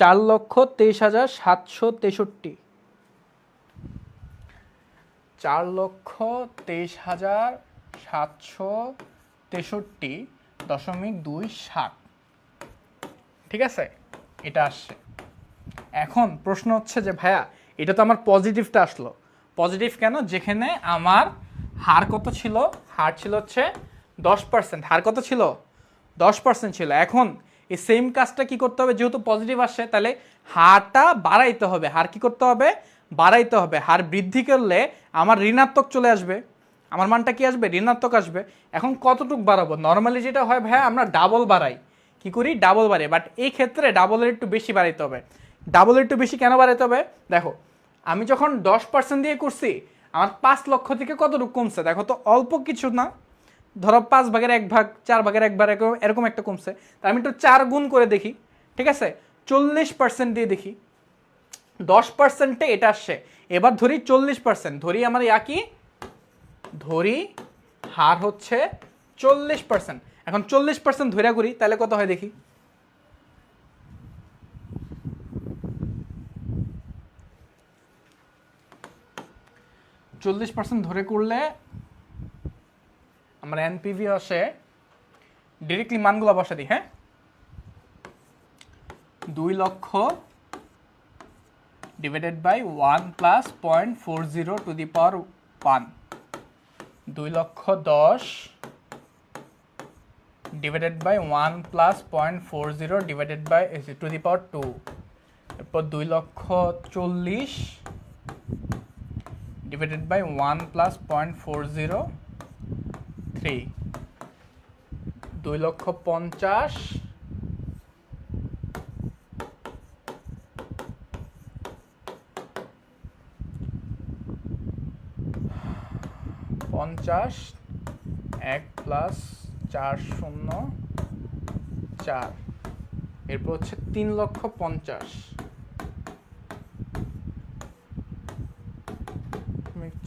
4,23,763। 4,23,763.27। ঠিক আছে, এটা আসছে। এখন প্রশ্ন হচ্ছে যে ভাইয়া এটা তো আমার পজিটিভটা আসলো, পজিটিভ কেন? যেখানে আমার হার কত ছিল? হার ছিল হচ্ছে 10%। হার কত ছিল? 10% ছিল। এখন এই সেম কাজটা কি করতে হবে? যেহেতু পজিটিভ আসছে তাহলে হারটা বাড়াইতে হবে। হার কি করতে হবে? বাড়াইতে হবে। হার বৃদ্ধি করলে আমার ঋণাত্মক চলে আসবে, আমার মানটা কি আসবে? ঋণাত্মক আসবে। এখন কতটুক বাড়াবো? নর্মালি যেটা হয় ভাইয়া আমরা ডাবল বাড়াই, কি করি? ডাবল বাড়াই। বাট এই ক্ষেত্রে ডাবলের একটু বেশি বাড়াইতে হবে। ডাবলের একটু বেশি কেন বাড়াইতে হবে? দেখো আমি যখন 10% দিয়ে করছি আমার 5 লক্ষ থেকে কতটুকু কমছে দেখো তো, অল্প কিছু না, ধরো 5 ভাগের 1 ভাগ, 4 ভাগের 1 ভাগ, এরকম একটা কমছে। তা আমি একটু 4 গুণ করে দেখি, ঠিক আছে, 40% দিয়ে দেখি। 10%-এ এটা আসছে, এবার ধরি 40%, ধরি আমার একই, ধরি হার হচ্ছে 40%। এখন 40% ধরে করি তাহলে কত হয় দেখি। চল্লিশ % ধরে করলে আমার এনপিভি আসে, ডিরেক্টলি মানগুলো বসা দিই, হ্যাঁ, 2 লক্ষ divided by 1 plus 0.40 to the power 1, 2,10,000 divided by 1 plus 0.40 divided by to the power 2, এরপর 2,40,000 ডিভাইডেড বাই 1 প্লাস 0.403, 2,50,000 50, 1 প্লাস 404, এরপর হচ্ছে 3,50,000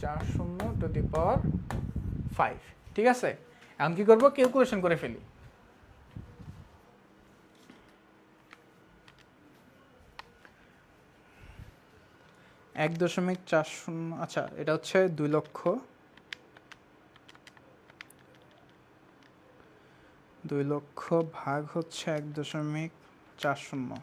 40 টু দি পাওয়ার 5। ঠিক আছে, এখন কি করবো? ক্যালকুলেশন করে ফেলি। এক 1.40, আচ্ছা এটা হচ্ছে 2 লক্ষ, 2 লক্ষ ভাগ হচ্ছে 1.40,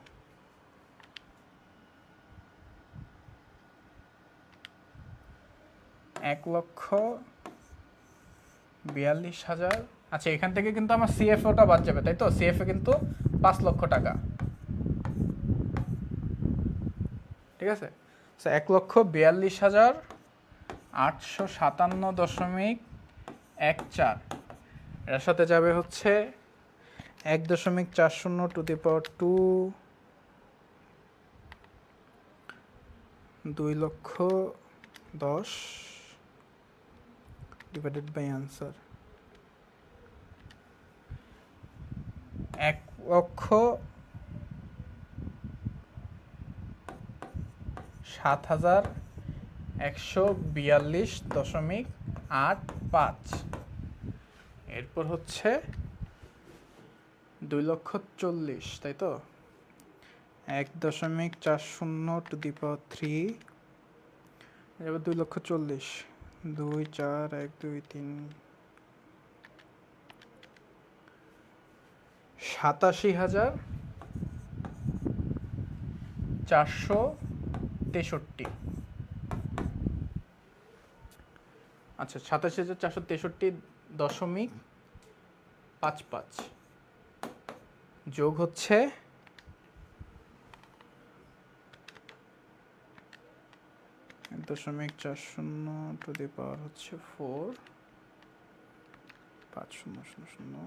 1,42,000। আচ্ছা এখান থেকে কিন্তু আমার সিএফওটা বাদ যাবে, তাই তো? সিএফএ কিন্তু 5 লক্ষ টাকা, ঠিক আছে। 1,42,857.14, এর সাথে যাবে হচ্ছে 1.40 to the power 2, 2,10,000 divided by answer 1,07,142.85। এরপর হচ্ছে 2,40,000, তাই তো? 1.40 টু দি পাওয়ার 3, এবার 2,40,000 2 4 1 2 3 87,463। আচ্ছা 87,463.55 যোগ হচ্ছে 1.40 টু দি পাওয়ার হচ্ছে 4 5,000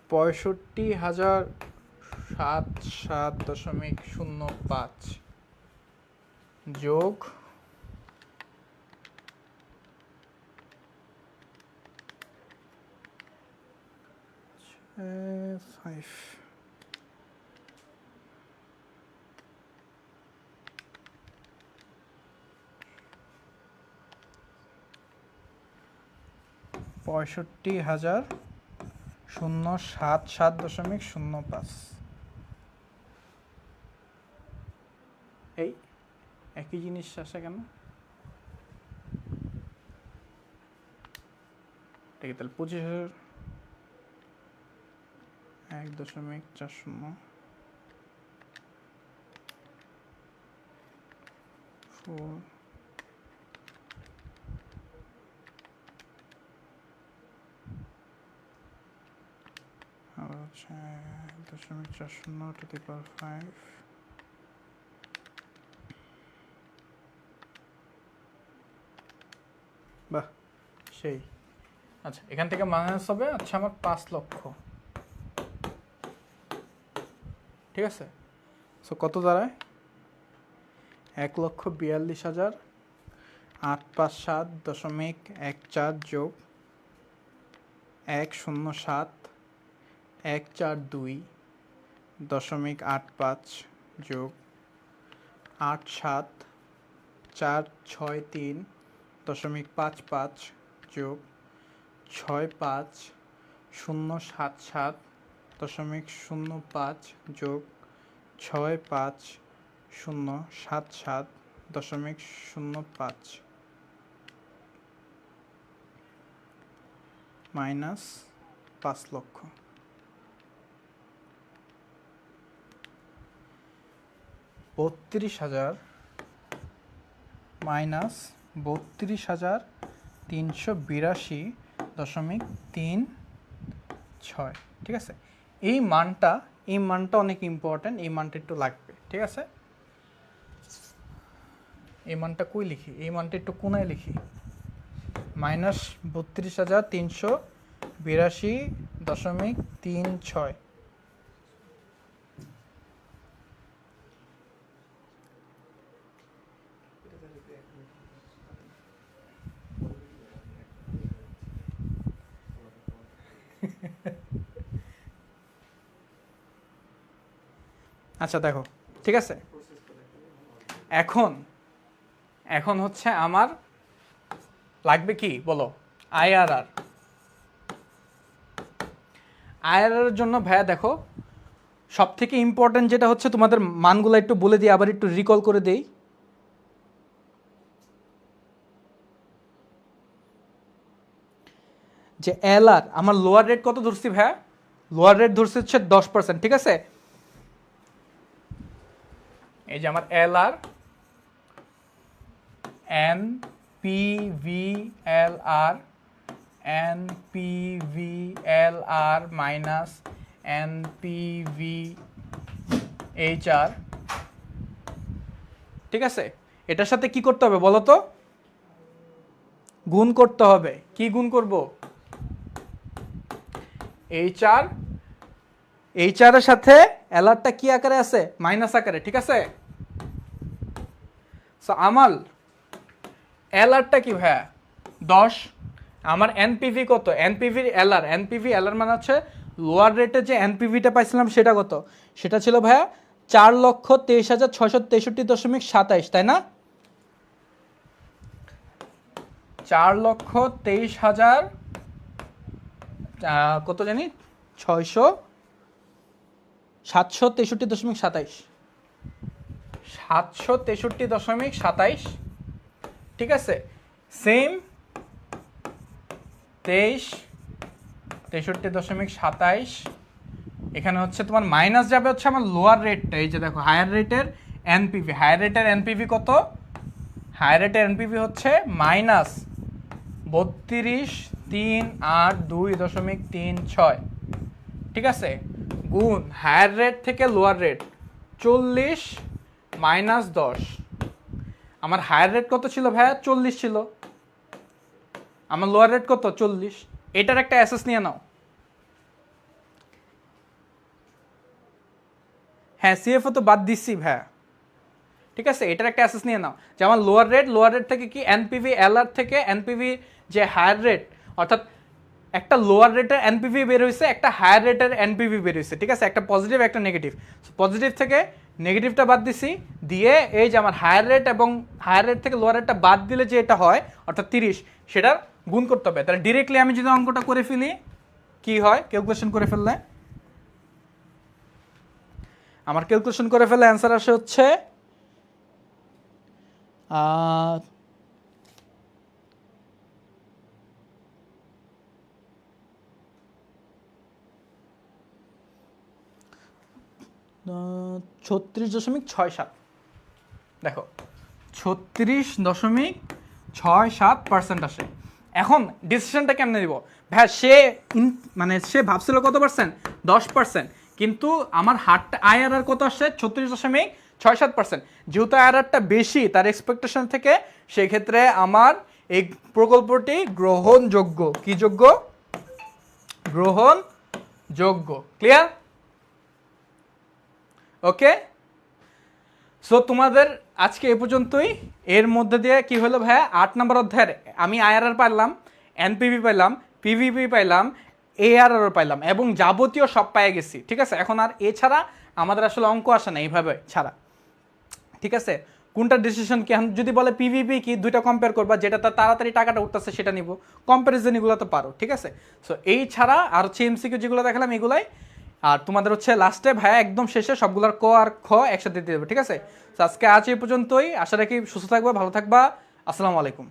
65,077.05 যোগ 5 65,077.05 এই একই জিনিস আসে কেন? ঠিক আছে, তাহলে 25,000 1.40 4 আর হচ্ছে 1.40 টু দি পাওয়ার 5 বাহ সেই। আচ্ছা এখান থেকে মাইনাস হবে আচ্ছা আমার 5 লক্ষ, ঠিক আছে। সো কত দাঁড়ায়? 1,42,857.14 যোগ 107,142.85 যোগ 87,463.55 যোগ 65,077.05 যোগ 65,077.05 মাইনাস 5 লক্ষ। মাইনাস 32,382.36, ঠিক আছে। এই মানটা অনেক ইম্পর্টেন্ট, এই মানটা একটু লাগবে, ঠিক আছে। এই মানটা কই লিখি? এই মানটা একটু কোনায় লিখি, মাইনাস 32,382.36। আচ্ছা দেখো, ঠিক আছে। এখন হচ্ছে আমার লাগবে কি বলো? আইআরআর। আইআরআর জন্য ভাইয়া দেখো সব থেকে ইম্পর্টেন্ট যেটা হচ্ছে, তোমাদের মানগুলো একটু বলে দিই, আবার একটু রিকল করে দেই। যে এলআর আমার লোয়ার রেট কত ধরছি ভাইয়া? লোয়ার রেট ধরছি হচ্ছে 10%, ঠিক আছে। এই যে আমার এলআর NPVLR মাইনাস NPVHR, ঠিক আছে। এটার সাথে কি করতে হবে বলো তো? গুণ করতে হবে। কি গুণ করব? HR এর সাথে এলআরটা কি আকারে আছে? মাইনাস আকারে, ঠিক আছে। সো আমার এলআরটা কি ভাইয়া? 10। আমার এনপিভি কত? এনপিভি এলআর মানে হচ্ছে লোয়ার রেটে যে এনপিভিটা পাইছিলাম সেটা কত? সেটা ছিল ভাইয়া 4,23,663.27, তাই না? 4,23,000 কত জানি 763.27 763.27, ঠিক আছে। সেম 23 63.27, এখানে হচ্ছে তোমার মাইনাস যাবে হচ্ছে আমার লোয়ার রেটটা, এই যে দেখো হায়ার রেটের এনপিভি, হায়ার রেটের এনপিভি কত, হায়ার রেটের এনপিভি হচ্ছে মাইনাস 32,382.36, ঠিক আছে, গুণ হায়ার রেট থেকে লোয়ার রেট 40 মাইনাস 10, আমার হায়ার রেট কত ছিল ভাইয়া 40 ছিল, আমার লোয়ার রেট কত 40, এটার একটা অ্যাসেস নিয়ে নাও। হ্যাঁ সিএফও তো বাদ দিচ্ছি ভাইয়া, ঠিক আছে, এটার একটা অ্যাসেস নিয়ে নাও যে আমার লোয়ার রেট থেকে কি এনপিভি এলআর থেকে এনপিভি যে হায়ার রেট, অর্থাৎ একটা লোয়ার রেটের এনপিভি বের হয়েছে, একটা হায়ার রেটের এনপিভি বের হয়েছে, ঠিক আছে, একটা পজিটিভ একটা নেগেটিভ, পজিটিভ থেকে নেগেটিভটা বাদ দিছি, দিয়ে এই যে আমার হায়ার রেট এবং হায়ার রেট থেকে লোয়ার রেটটা বাদ দিলে যে এটা হয় অর্থাৎ 30, সেটার গুণ করতে হবে। তাহলে ডিরেক্টলি আমি যদি অঙ্কটা করে ফেলি কি হয়, ক্যালকুলেশন করে ফেললে আমার ক্যালকুলেশন করে ফেললে অ্যান্সার আসে হচ্ছে 36.67, দেখো 36.67% আসে। এখন ডিসিশনটা কেমনে দিব ভাই, সে ভাবছিল কত পার্সেন্ট 10%, কিন্তু আমার হারটা আইআরআর কত আসছে 36.67%, যেহেতু আইআরআরটা বেশি তার এক্সপেকটেশন থেকে, সেক্ষেত্রে আমার এই প্রকল্পটি গ্রহণযোগ্য, কি যোগ্য, গ্রহণযোগ্য, ক্লিয়ার, ওকে। সো তোমাদের আজকে এ পর্যন্তই। এর মধ্যে দিয়ে কি হলো ভাইয়া, 8 নম্বর অধ্যায়ের আমি আইআরআর পাইলাম, এনপিভি পাইলাম, পিভিপি পাইলাম, এআরআর পাইলাম এবং যাবতীয় সব পেয়ে গেছি, ঠিক আছে। এখন আর এছাড়া আমাদের আসলে অঙ্ক আসে না এইভাবে ছাড়া, ঠিক আছে। কোনটা ডিসিশন কি, যদি বলে পিভিপি কি, দুইটা কম্পেয়ার করবা, যেটা তার তাড়াতাড়ি টাকাটা উঠতেছে সেটা নিব, কম্প্যারিজন এগুলো তো পারো, ঠিক আছে। সো এই ছাড়া আর হচ্ছে এমসিকিউ যেগুলো দেখালাম এগুলাই, আর তোমাদের হচ্ছে লাস্টে ভাইয়া একদম শেষে সবগুলোর ক আর খ একসাথে দিয়ে দেবে, ঠিক আছে। আজকে আজ এই পর্যন্তই, আশা রাখি সুস্থ থাকবা, ভালো থাকবা, আসসালামু আলাইকুম।